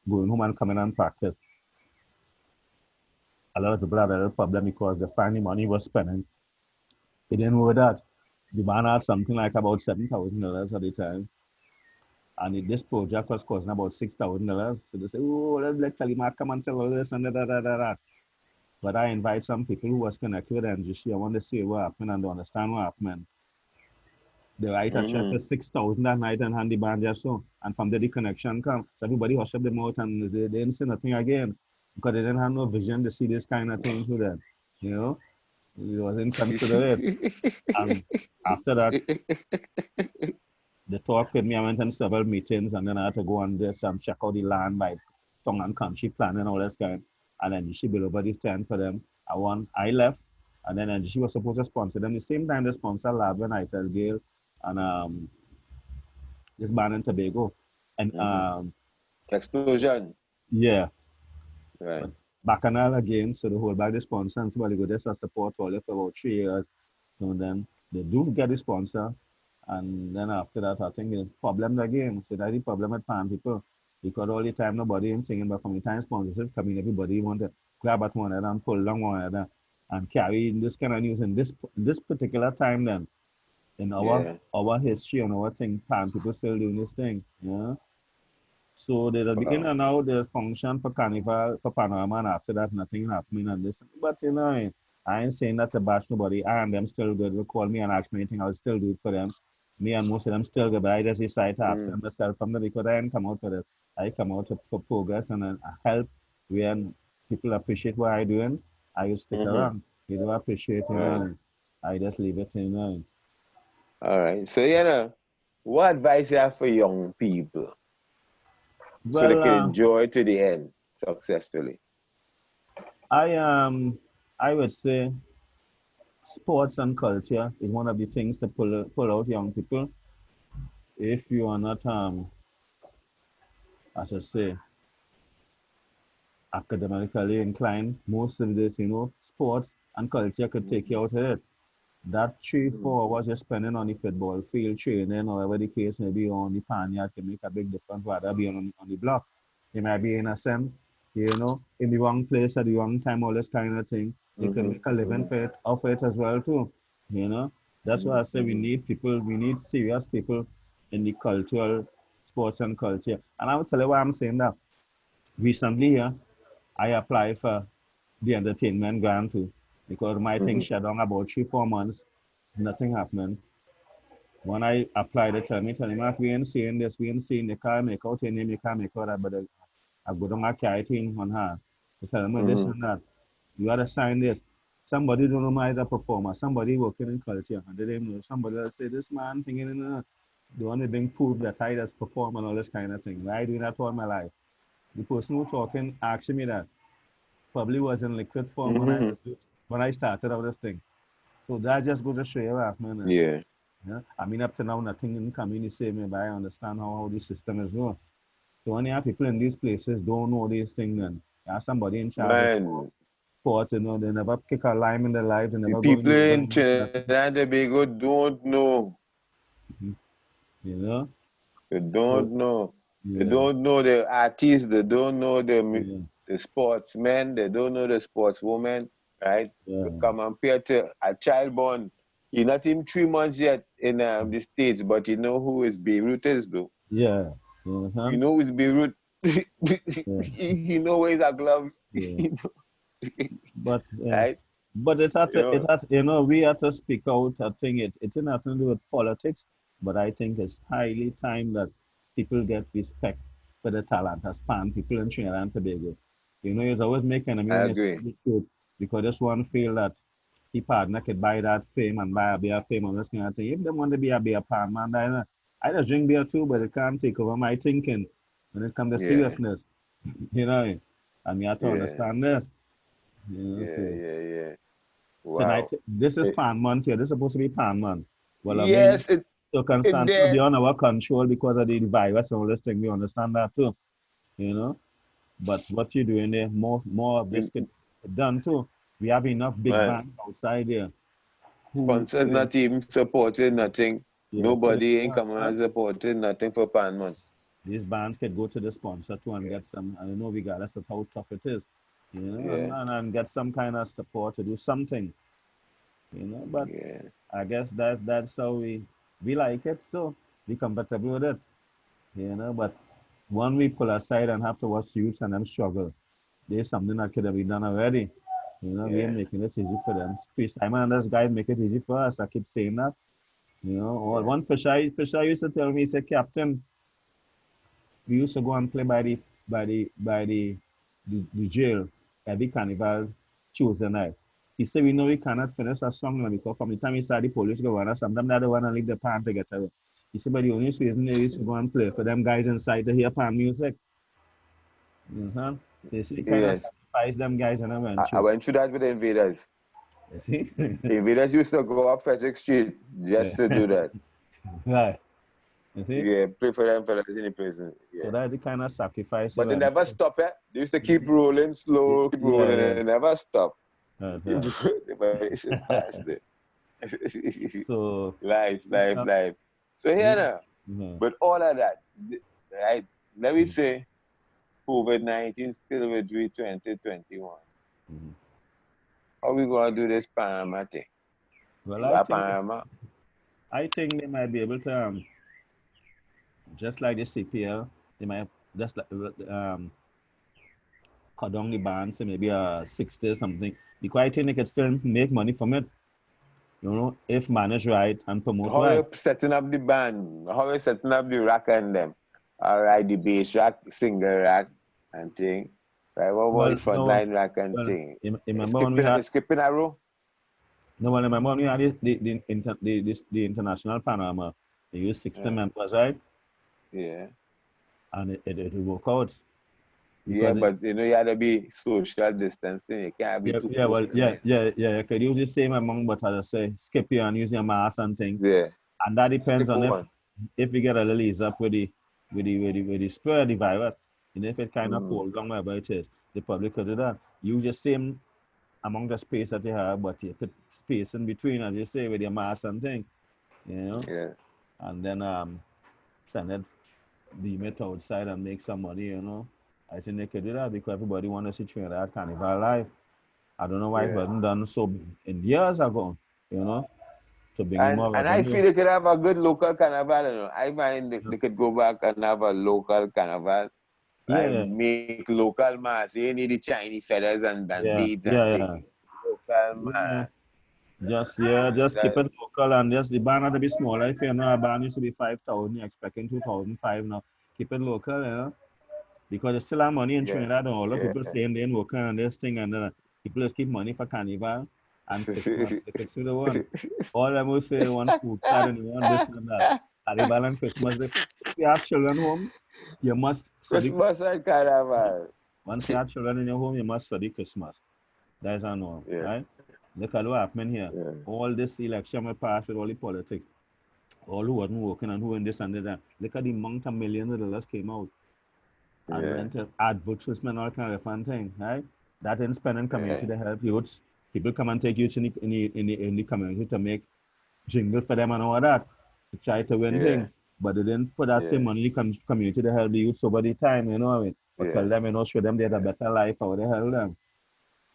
going home and coming and practice. A lot of people had a little problem because the family money was spending. They didn't know that. The man had something like about $7,000 at the time. And this project was costing about $6,000. So they say, oh, let's tell him, come and tell all this and da. But I invite some people who was connected with NGC. I want to see what happened and to understand what happened. They write a check Mm-hmm. for 6,000 that night and hand the band just so. And from there the connection come. So everybody hush up their mouth and they didn't say nothing again because they didn't have no vision to see this kind of thing to them. You know? He wasn't considerate. And after that, they talked with me. I went on several meetings, and then I had to go and do some check out the land by tongue and country plan and all that kind. And then she built over this tent for them. I left, and then she was supposed to sponsor them. The same time they sponsor Lab and Itel Gale and this band in Tobago. And Mm-hmm. Explosion. yeah, Right. but Bacchanal again, so the whole bag the sponsor and somebody go there to support all it for about 3 years. So then they do get the sponsor. And then after that, I think the problem again. So that's the problem with fan people. Because all the time nobody is singing, but from the time sponsorship coming, everybody want to grab at one another and pull down one another and carry in this kind of news in this particular time then in Yeah. our history and our thing, fan people still doing this thing. Yeah. So there'll be in Wow. and out, there's function for carnival, for panorama, and after that, nothing happening and this. But you know, I ain't saying that to bash nobody. I and them still good. They call me and ask me anything, I'll still do it for them. Me and most of them still good, but I just decide to Mm-hmm. absent myself from them because I didn't come out for this. I come out for progress and help when people appreciate what I doing. I will stick Mm-hmm. around. You don't appreciate, you Right. know, I just leave it, you know. All right. So, what advice you have for young people so they Well, can enjoy to the end successfully? I I would say sports and culture is one of the things to pull out young people. If you are not, I should say, academically inclined, most of this, sports and culture could take you out of it. That three, Mm-hmm. 4 hours you're spending on the football field training or whatever the case may be on the panya can make a big difference rather be on the block. You might be in a sim, in the wrong place at the wrong time, all this kind of thing. You can Mm-hmm. make a living Mm-hmm. for it, off it as well too. You know. That's why I say we Mm-hmm. need people, we need serious people in the cultural sports and culture. And I will tell you why I'm saying that. Recently here, I applied for the entertainment grant too. Because my thing Mm-hmm. shut down about 3, 4 months, nothing happening. When I applied, they tell me, Mark, we ain't seeing this, we ain't seeing the car make out your name, you can't make out that, but I go down, I carry thing on her. They tell me this Mm-hmm. and that. You gotta sign this. Somebody don't know my as a performer, somebody working in culture, and they didn't know. Somebody will say, this man thinking, the one that being proved that I just perform and all this kind of thing. I do that all my life. The person who talking asking me that probably was in liquid form Mm-hmm. when I started out this thing. So that just goes to show you that, man. Yeah. Yeah? I mean, up to now, nothing in community same way, but I understand how this system is going. So when you have people in these places don't know these things, then you have somebody in charge of Man, sports, they never kick a lime in their life, they the never go in people the in ring, Trinidad nothing, and Tobago don't know. mhm, you know? They So, don't know. They yeah, don't know the artists. They don't know yeah, the sportsmen. They don't know the sportswomen, right? yeah, You come compared to a child born. He's not even 3 months yet in the States, but you know who is Beirut is, though. yeah, uh-huh, You know who is Beirut. yeah, He know where his gloves. yeah. You know, But yeah, right? but You know, we have to speak out. I think it's nothing to do with politics, but I think it's highly time that people get respect for the talent as fan people in Trinidad and Tobago. You always make enemy I when you agree. speak the truth because just one feel that the partner could buy that fame and buy a beer fame and this kind of thing. If they want to be a beer pan man, I just drink beer too, but it can't take over my thinking when it comes to Yeah, seriousness. You know, and you have to yeah, understand this. yeah, So yeah, yeah. tonight, Wow. this is Eh, Pan Month here. This is supposed to be Pan Month. Well, I mean, Yes, it circumstances there. beyond our control because of the virus and all this thing. We understand that too, you know. But what you're doing there, more of this We- could be done too. We have enough big Man, bands outside there who sponsors not even supporting nothing. yeah, put it Nobody ain't yeah, coming yeah. and supporting nothing for Panman. These bands could go to the sponsor too and Yeah, get some. I don't know, regardless of how tough it is, yeah, and get some kind of support to do something, But yeah, I guess that's how we like it, so we compatible with it, But when we pull aside and have to watch youths and them struggle, there's something that could have been done already. We ain't yeah, making it easy for them. Chris Simon and those guys make it easy for us. I keep saying that. Or yeah. one Fisher used to tell me, he said, Captain, we used to go and play by the jail every carnival Tuesday night. He said, we know we cannot finish a song now because from the time we started, the police go on us. Sometimes they don't want to leave the pan to get away. He said, but the only reason they used to go and play for them guys inside to hear pan music. Uh-huh. They see kind of Yes. sacrifice them guys and I went I through. went through that with the invaders. You see? Invaders used to go up Frederick Street just Yeah. to do that. Right. You see? Yeah, play for them fellas in the prison. So Yeah. that's the kind of sacrifice they But they went never through. stop it. They used to keep rolling slow, keep Yeah, rolling, yeah. and they never stop. That's Keep right. rolling, but it's past it. So, Life, life, life. So here we, now, mhm, but all of that, right? Let me say COVID-19 still with we 2021. mhm. How we gonna do this Panama thing? Well, You got Panama? I think they might be able to, just like the CPL, they might just like, cut down the band, say maybe 60 or something. Because I think they could still make money from it, if managed right and promote How right. you setting up the band? How you setting up the rack and them? All right, the bass rack, single rack, and thing. Right, what about the Well, front no, line rack and well, thing? remember when we had, Skipping a row? no, well, remember when we had the international panorama, they used 60 Yeah, members, right? yeah. And it will work out. Yeah, Because but you had to be social distancing. You can't be too close behind. you could use the same amount, but as I say, skip you and use your mask and thing. Yeah, And that depends skip on one. if we get a little ease up with the spread of the virus. And if it kind of Mm-hmm. hold down about it, the public could do that. Use the same among the space that you have, but you put space in between, as you say, with your mask and thing, you know, Yeah, and then send it, beam it outside. And make some money. I think they could do that because everybody want to see Trinidad Carnival live. I don't know why it yeah. wasn't done so in years ago, you know, to bring in more And I revenue. feel they could have a good local carnival. I find they could go back and have a local carnival. Yeah, Right? yeah, Make local mass. You need the Chinese feathers and yeah, beads and yeah, yeah. things. Local Yeah. mass. Just keep That, it local and just the band had to be smaller. If you know a band used to be 5,000, you're expecting 2,500 now. Keep it local. Because there's still have money in yeah, Trinidad and all the yeah. people staying there and working on this thing and people just keep money for Carnival and Christmas. They could see the one. All them will say one food card and you want this and that. Carnival and Christmas. If you have children home, you must study. Christmas and carnival. Once you have children in your home, you must study Christmas. That is a norm, Yeah, right? Look at what happened here. yeah, All this election will pass with all the politics. All who wasn't working and who in this and that. Look at the amount of millions of dollars came out and yeah, went to advertisement, all kind of fun thing, right? That in spending yeah, community to help youths. People come and take youths in the community to make jingle for them and all that, to try to win yeah, things. But they didn't put that same yeah, money in the community to help the youths over the time, what I mean? Or tell yeah, them, show them they had a yeah, better life or the hell them.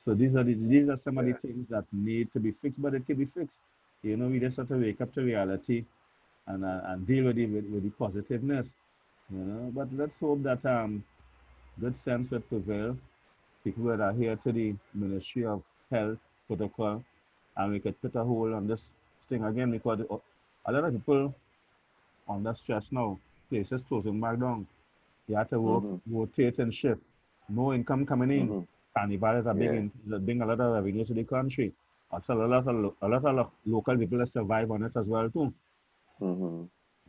So these are some of the yeah. things that need to be fixed, but it can be fixed. We just have to wake up to reality and deal with the positiveness. But let's hope that good sense will prevail. People that adhere to the Ministry of Health protocol, and we could put a hold on this thing again because a lot of people under stress now. Places closing back down. You have to work, Mm-hmm, rotate and shift. No income coming in. mm-hmm. Carnival is a Yeah, bring a lot of revenue to the country. Also, a lot of local people that survive on it as well too. mm-hmm.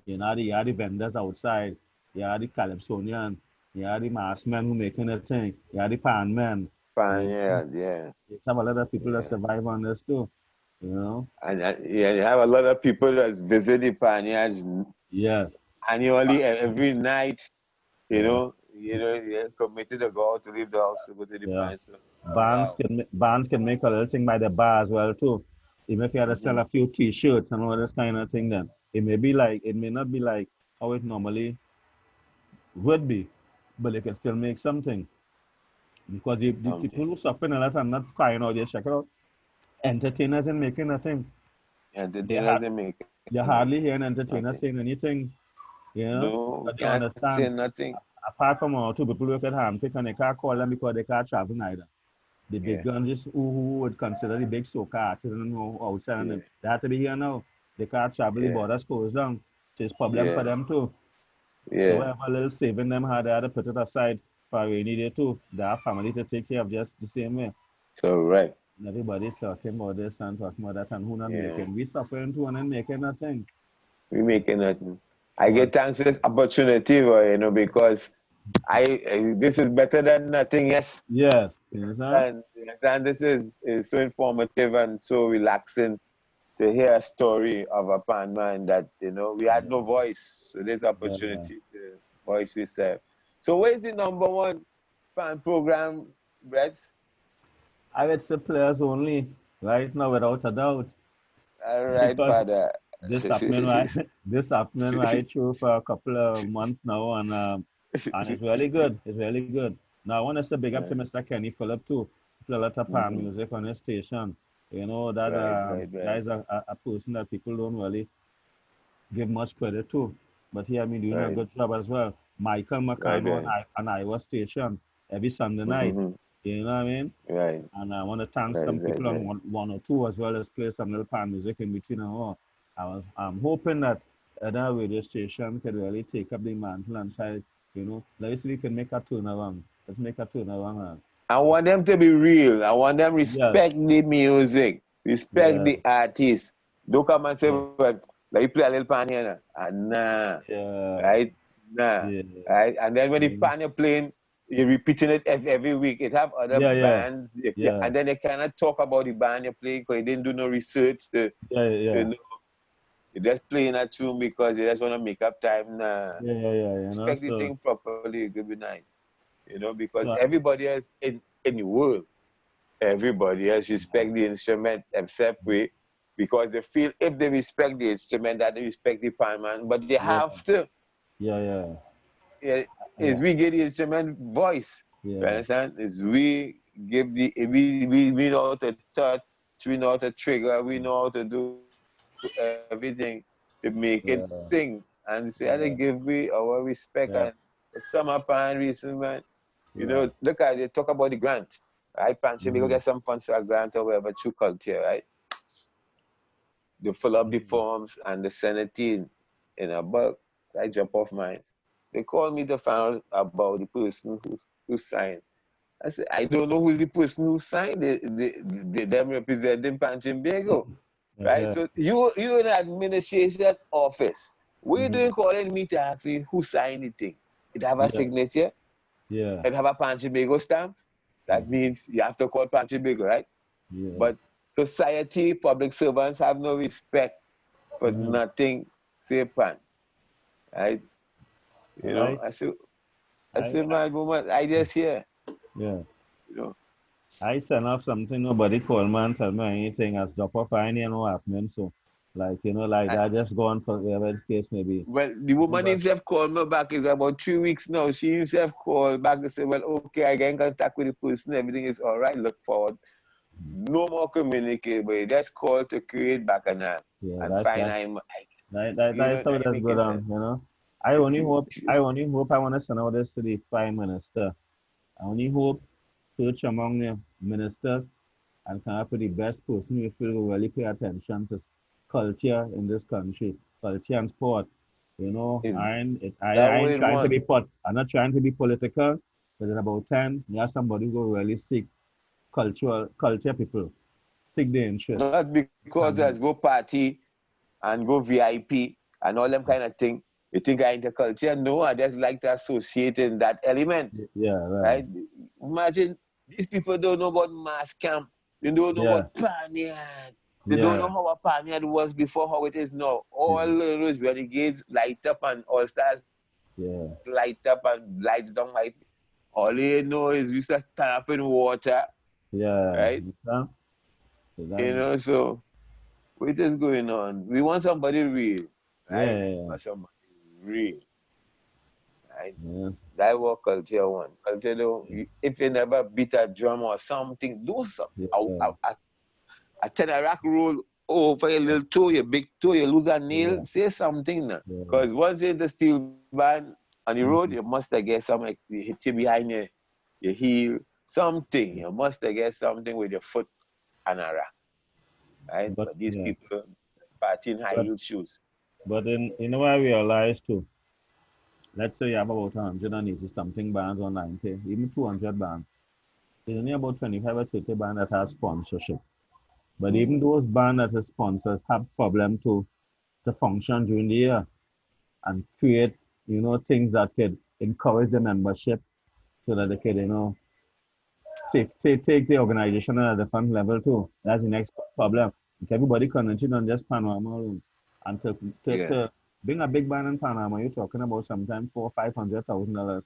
You had the vendors outside. You had the calypsonian. You had the mask men who making a thing. You had the pan men. Fine, You know, yeah, yeah, you have a lot of people that yeah. survive on this too. You know, And yeah, you have a lot of people that visit the Panyards yeah, annually every night. yeah, You're committed to go out to leave the house to go to the yeah. pines. So, Bands wow. can bands can make a little thing by the bar as well too. Even if you had to sell Mm-hmm. a few T-shirts and all this kind of thing, then it may not be like how it normally would be, but they can still make something because the people Something. who suffer a lot and not crying out, they check it out. Entertainers ain't making nothing. They Entertainers have ain't making you hardly hear an entertainer nothing. saying anything, No, because they can't say understand. nothing. Apart from two people work at Hampick and they can't call them because they can't travel neither. The big Yeah, guns is who would consider the big soca artists and who outside and yeah, them. They have to be here now. They can't travel, the yeah, borders closed down. So it's problem for yeah, them too. So yeah. whatever little saving them had, they had to put it aside for a rainy day too. They have family to take care of just the same way. Correct. Everybody's talking about this and talking about that, and who not Yeah, making. We suffering too and then making nothing. we making nothing. I But get thanks for this opportunity, because this is better than nothing. Yes, yes, you understand? and this is so informative and so relaxing to hear a story of a pan man that we had no voice. So this Yeah. opportunity to voice yourself. So where's the number one fan program, Brett? I would say players only right now, without a doubt, All right, because father. this happening right, this happening right through for a couple of months now, and it's really good. It's really good. Now I want to say big up to Right. Mr. Kenny Phillip too. Play a lot of pan Mhm. music on his station. You know that Right, right, guy right, is a person that people don't really give much credit to, but he had been doing a right, good job as well. Michael right, McCano right. on Iowa Station every Sunday night. Mm-hmm. You know what I mean? Right, And I want to thank right, some right, people on right. one or two as well as play some little pan music in between and all. I'm hoping that other radio station could really take up the mantle and try, let's see if we can make a turnaround. Let's make a turnaround. I want them to be real. I want them Yes, respect the music, respect yeah, the artist. Don't come and say, yeah, well, let you play a little pan here now. Nah, yeah, right? Nah, yeah, right? And then when the yeah, pan you're playing, you're repeating it every week. It have other yeah, yeah, bands, yeah, and then they cannot talk about the band you're playing because you didn't do no research yeah, to yeah, know. You're just playing a tune because you just want to make up time. Nah, yeah, yeah, yeah, respect the so, thing properly. It could be nice, because so, everybody else in the world, everybody else respect the instrument except we, because they feel if they respect the instrument that they respect the pan man, but they yeah, have to. yeah, yeah, Yeah, is yeah, we give the instrument voice. You yeah, understand? Is we give we know how to touch, we know how to trigger, we know how to do everything to make it sing. And say, I they give we our respect and the yeah, summer pan recent man. Look yeah, at they talk about the grant. Right, Pancho, we go get mm-hmm, some funds for a grant or whatever through culture, right? They fill up the mm-hmm, forms and they send it in a bulk. I jump off mine. They call me to find out about the person who signed. I said, I don't know who's the person who signed them representing Panchinbego. Right? uh-huh, So you in the administration office. What you mm-hmm, doing calling me to ask me who signed the thing? It have a yeah, signature, yeah, it have a Panchinbego stamp. That mm-hmm, means you have to call Panchinbego, right? yeah, But society, public servants have no respect for mm-hmm, nothing say pan. Right? all right, I I, said, my woman, I just here, yeah. you know. I send off something, nobody call me and tell me anything as drop off any and no happening. So, like, like I, that, just go on for whatever the case may be. well, the woman But, himself called me back. It's about 3 weeks now. She himself called back and said, well, okay, I get in contact with the person. Everything is all right. Look forward. No more communicate, but that's called to create back yeah, and find that is how I that's make go it down, sense. I only hope I want to send out this to the Prime Minister. I only hope search among the ministers and come up with the best person we feel will really pay attention to culture in this country, culture and sport. Is that I what ain't it trying to want? be I'm not trying to be political, but in about time, you have somebody who really seek culture people, seek their interest. Not because let's go And party and go VIP and all them kind of thing. You think I into culture? No, I just like to associate in that element. yeah, right. Right? Imagine these people don't know about mass camp. They don't know Yeah, about Panyard. They don't know yeah, how a Panyard was before how it is now. yeah, All those renegades light up and all stars light up yeah, and lights down my. All they know is we start tapping water, right? yeah. So that, So what is going on? We want somebody real, yeah, right? yeah, We yeah, want somebody real, right? yeah, That what culture want. Culture don't. If you never beat a drum or something, do something. yeah, A tenor roll over your little toe, your big toe, you lose a yeah, nail. Say something now. yeah. Because once you're in the steel band on the road, you Mhm. must have get some like hit you behind your heel. Something. You must have get something with your foot and a rack, right? But But these yeah, people party in high but heel shoes. in what I realized too. Let's say you have about 180 something bands or 90, even 200 bands. there's only about 25 or 30 bands that have sponsorship. But even Mm-hmm. those bands that are sponsors have problem to function during the year and create, things that could encourage the membership so that they could, take the organization at a different level too. That's the next problem. If everybody concentrate on just Panorama alone. And Yeah. to bring a big band in Panama, you're talking about sometimes $400,000, $500,000.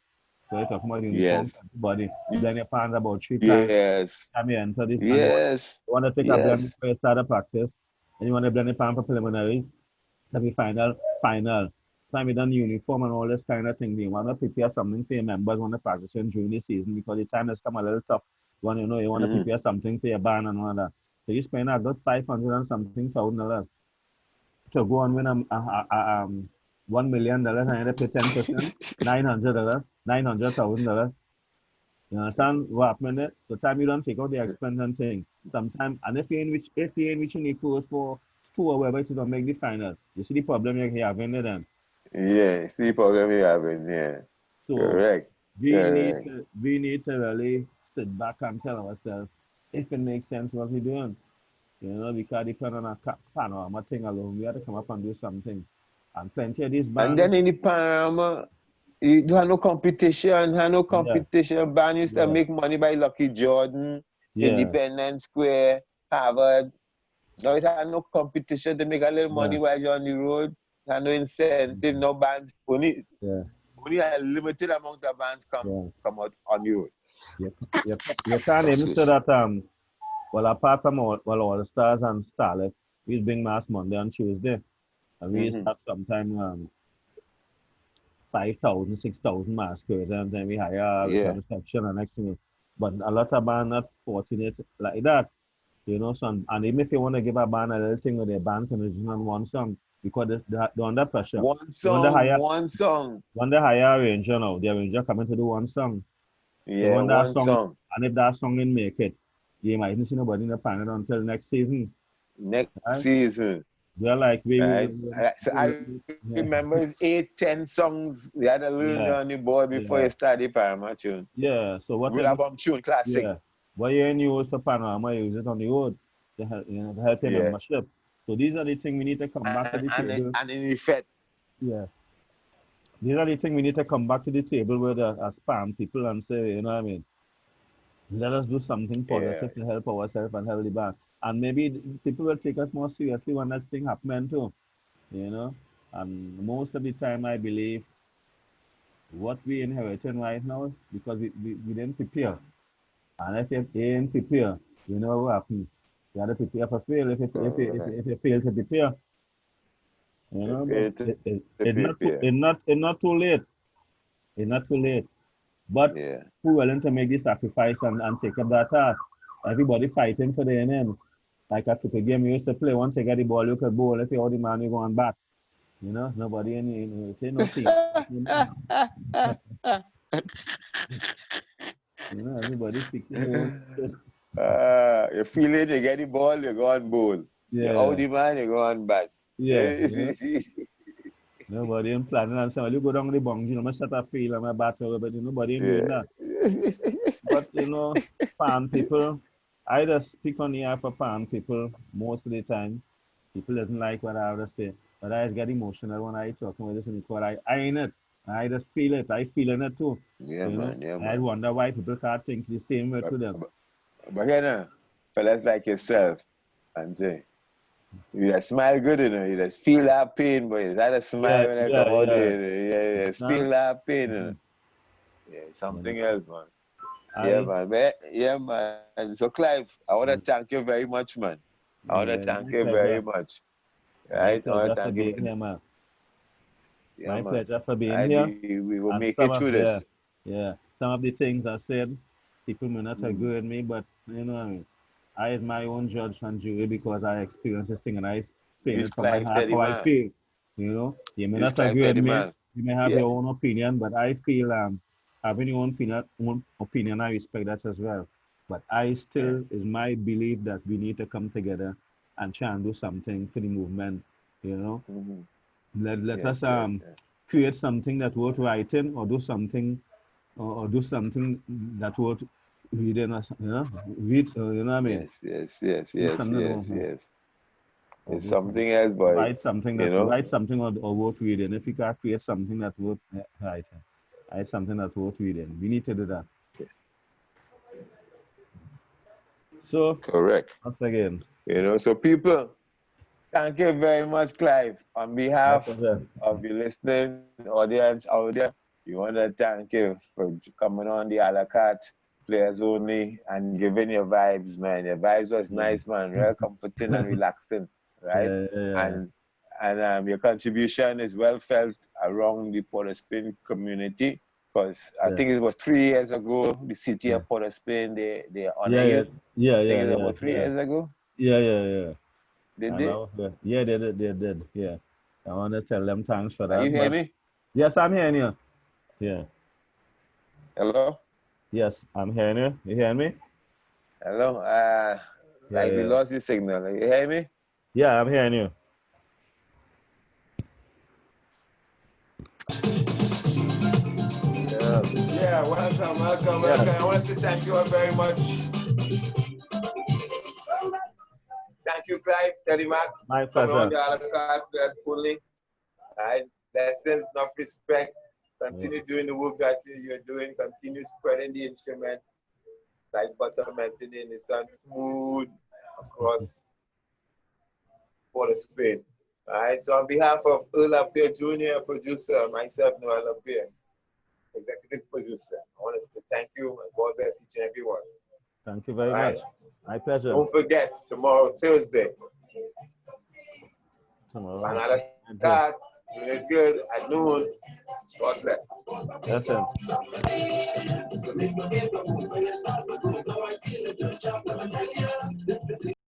So you're talking about uniform Yes. for everybody. Then your fans about three times Yes. time you enter this and Yes. you want to take a blend Yes. before you start a practice, and you want to blend the pan for preliminary, semi-final. Time you done uniform and all this kind of thing. You want to prepare something for your members when they're practicing during the season because the time has come a little tough. You want to Mm-hmm. prepare something for your band and all that. So you spend a good 500 and something $1,000 to go and win $1 million and you pay 10%, $900, $900,000. You understand what happened there? The time you don't take out the expense and thing. Sometimes, and if you're in which you need close for 2 hours, but you don't make the final. You see the problem you're having there then. Yeah. See problem you having. Yeah. So Correct. Correct. we need to really sit back and tell ourselves if it makes sense what we're doing. Because depend on a panorama thing alone, we have to come up and do something. And plenty of these And bands, then in the panorama, you do have no competition, have no yeah, competition. Band used to yeah, make money by Lucky Jordan, yeah, Independence Square, Harvard. Now it had no competition to make a little money yeah, while you're on the road. Had no incentive, no bands. yeah, Only a limited amount of bands yeah. come out on the road. You can't even say Excuse. that well, apart from all the stars and starlet, we bring mass Monday and Tuesday. And we Mm-hmm. have sometimes 5,000, 6,000 maskers, and then we hire a Yeah. little section and next thing. But a lot of band not fortunate like that. Some and even if you want to give a band a little thing with their band can just on one song because they're under pressure. One They want to song, hire one song. when they hire arranger now, the arranger coming to do one song. So Yeah, when that one song song. and if that song didn't make it, you might not see nobody in the panel until next season. Next Right? season. We're like Right? So I yeah, remember it's 8, 10 songs you had to learn yeah, on the board before yeah, you start the Paramount tune. yeah. So With whatever, a bomb tune classic. yeah. What you ain't use for Panorama, use it on the road to help your Yeah. membership. So these are the things we need to come back to the table. And in effect, Yeah. These are the things we need to come back to the table with as spam people and say, what I mean? Let us do something yeah. positive to help ourselves and help the band. And maybe people will take us more seriously when that thing happen too, you know. And most of the time, I believe what we inheriting right now because we didn't prepare. And if you ain't prepare, you know what happens. You have to prepare for fail. Correct. If you fail to prepare, but Fail to prepare. it's not too late. It's not too late. But Yeah. who willing to make the sacrifice and take up that task? Everybody fighting for the end. Like a cricket game you used to play. Once you get the ball, you could bowl. If you're the man, you're going back. Nobody it ain't no team. Everybody pick their own. You feel it, you get the ball, you go on bowl. You out Yeah, the man, you go on bat. yeah, Nobody ain't planning on saying, well, you go down the boundary, I'm set a field, I'm a battle, but nobody ain't doing Yeah. that. But farm people, I just speak on the air for farm people most of the time. People doesn't like what I have to say. But I just get emotional when I talking with this in the court. I in it. I just feel it. I feeling it too. Yeah, man. Yeah, I man. wonder why people can't think the same way But, to them. but, but you know, fellas like yourself, Andre, you just smile good, you just feel that pain, but you had a Yeah, smile when I yeah, come out yeah. there. You just Understand? feel that pain, Mm-hmm. Yeah, You something know, else, man. Yeah, I, man. Yeah, man. So, Clive, I want to thank you very much, man. I want to yeah, thank you very much. my Right? I want pleasure to for thank you. being here, man. Yeah, My man. pleasure for being Right? here. We will And make it through this. some of the things I said, people may not Mm. agree with me, but what I mean. I am my own judge and jury because I experienced this thing and I explain He's it from my Clive heart how I Telemaque. feel. You may He's not Clive agree with me. Telemaque. You may have Yeah. your own opinion, but I feel having your own opinion, I respect that as well. But I Yeah. still is my belief that we need to come together and try and do something for the movement. You know, Mm-hmm. let Yes, us yes, yes. create something that worth writing or do something that worth weeding, you know, weed, you know what I mean? Yes, yes, yes, Need yes, something yes, to yes. It's work with. something else, but you know, Write something or worth reading. If you can create something that worth writing, write something that worth reading. We need to do that. So correct. once again, You know, so people, thank you very much, Clive. On my behalf pleasure. of the listening audience out there, we want to thank you for coming on the a la carte players only and giving your vibes, man. Your vibes was Yeah. nice, man. Real comforting and relaxing, right? Yeah, yeah, And your contribution is well felt around the Port of Spain community because I yeah, think it was 3 years ago the city yeah, of Port of Spain they honor yeah, you. yeah, yeah, I think yeah, it's yeah, about three yeah, years ago. yeah, yeah, yeah. Did And they? now, yeah, they did, yeah. I want to tell them thanks for Can you that. hear But me? yes, I'm hearing you. Yeah, Hello? yes, I'm hearing you. You hearing me? Hello? Yeah, Like we yeah, lost the signal. You hear me? yeah. I'm hearing you. Yeah. Yeah, welcome, welcome, Yeah, welcome. I want to thank you all very much. Thank you, Clive Telemaque, my coming on pleasure. the a la carte fully. Right? Lessons of respect. Yeah. Continue doing the work that you're doing. Continue spreading the instrument like butter melting in the sun, smooth across Port of Spain. All right. So on behalf of Noel La Pierre Jr., producer, myself, Noel La Pierre, executive producer, I want to say thank you and God bless each and every one. Thank you All very right. much. My pleasure. Don't forget, tomorrow, Thursday, Tomorrow. another Wednesday. card. Doing good at noon. God Listen. bless.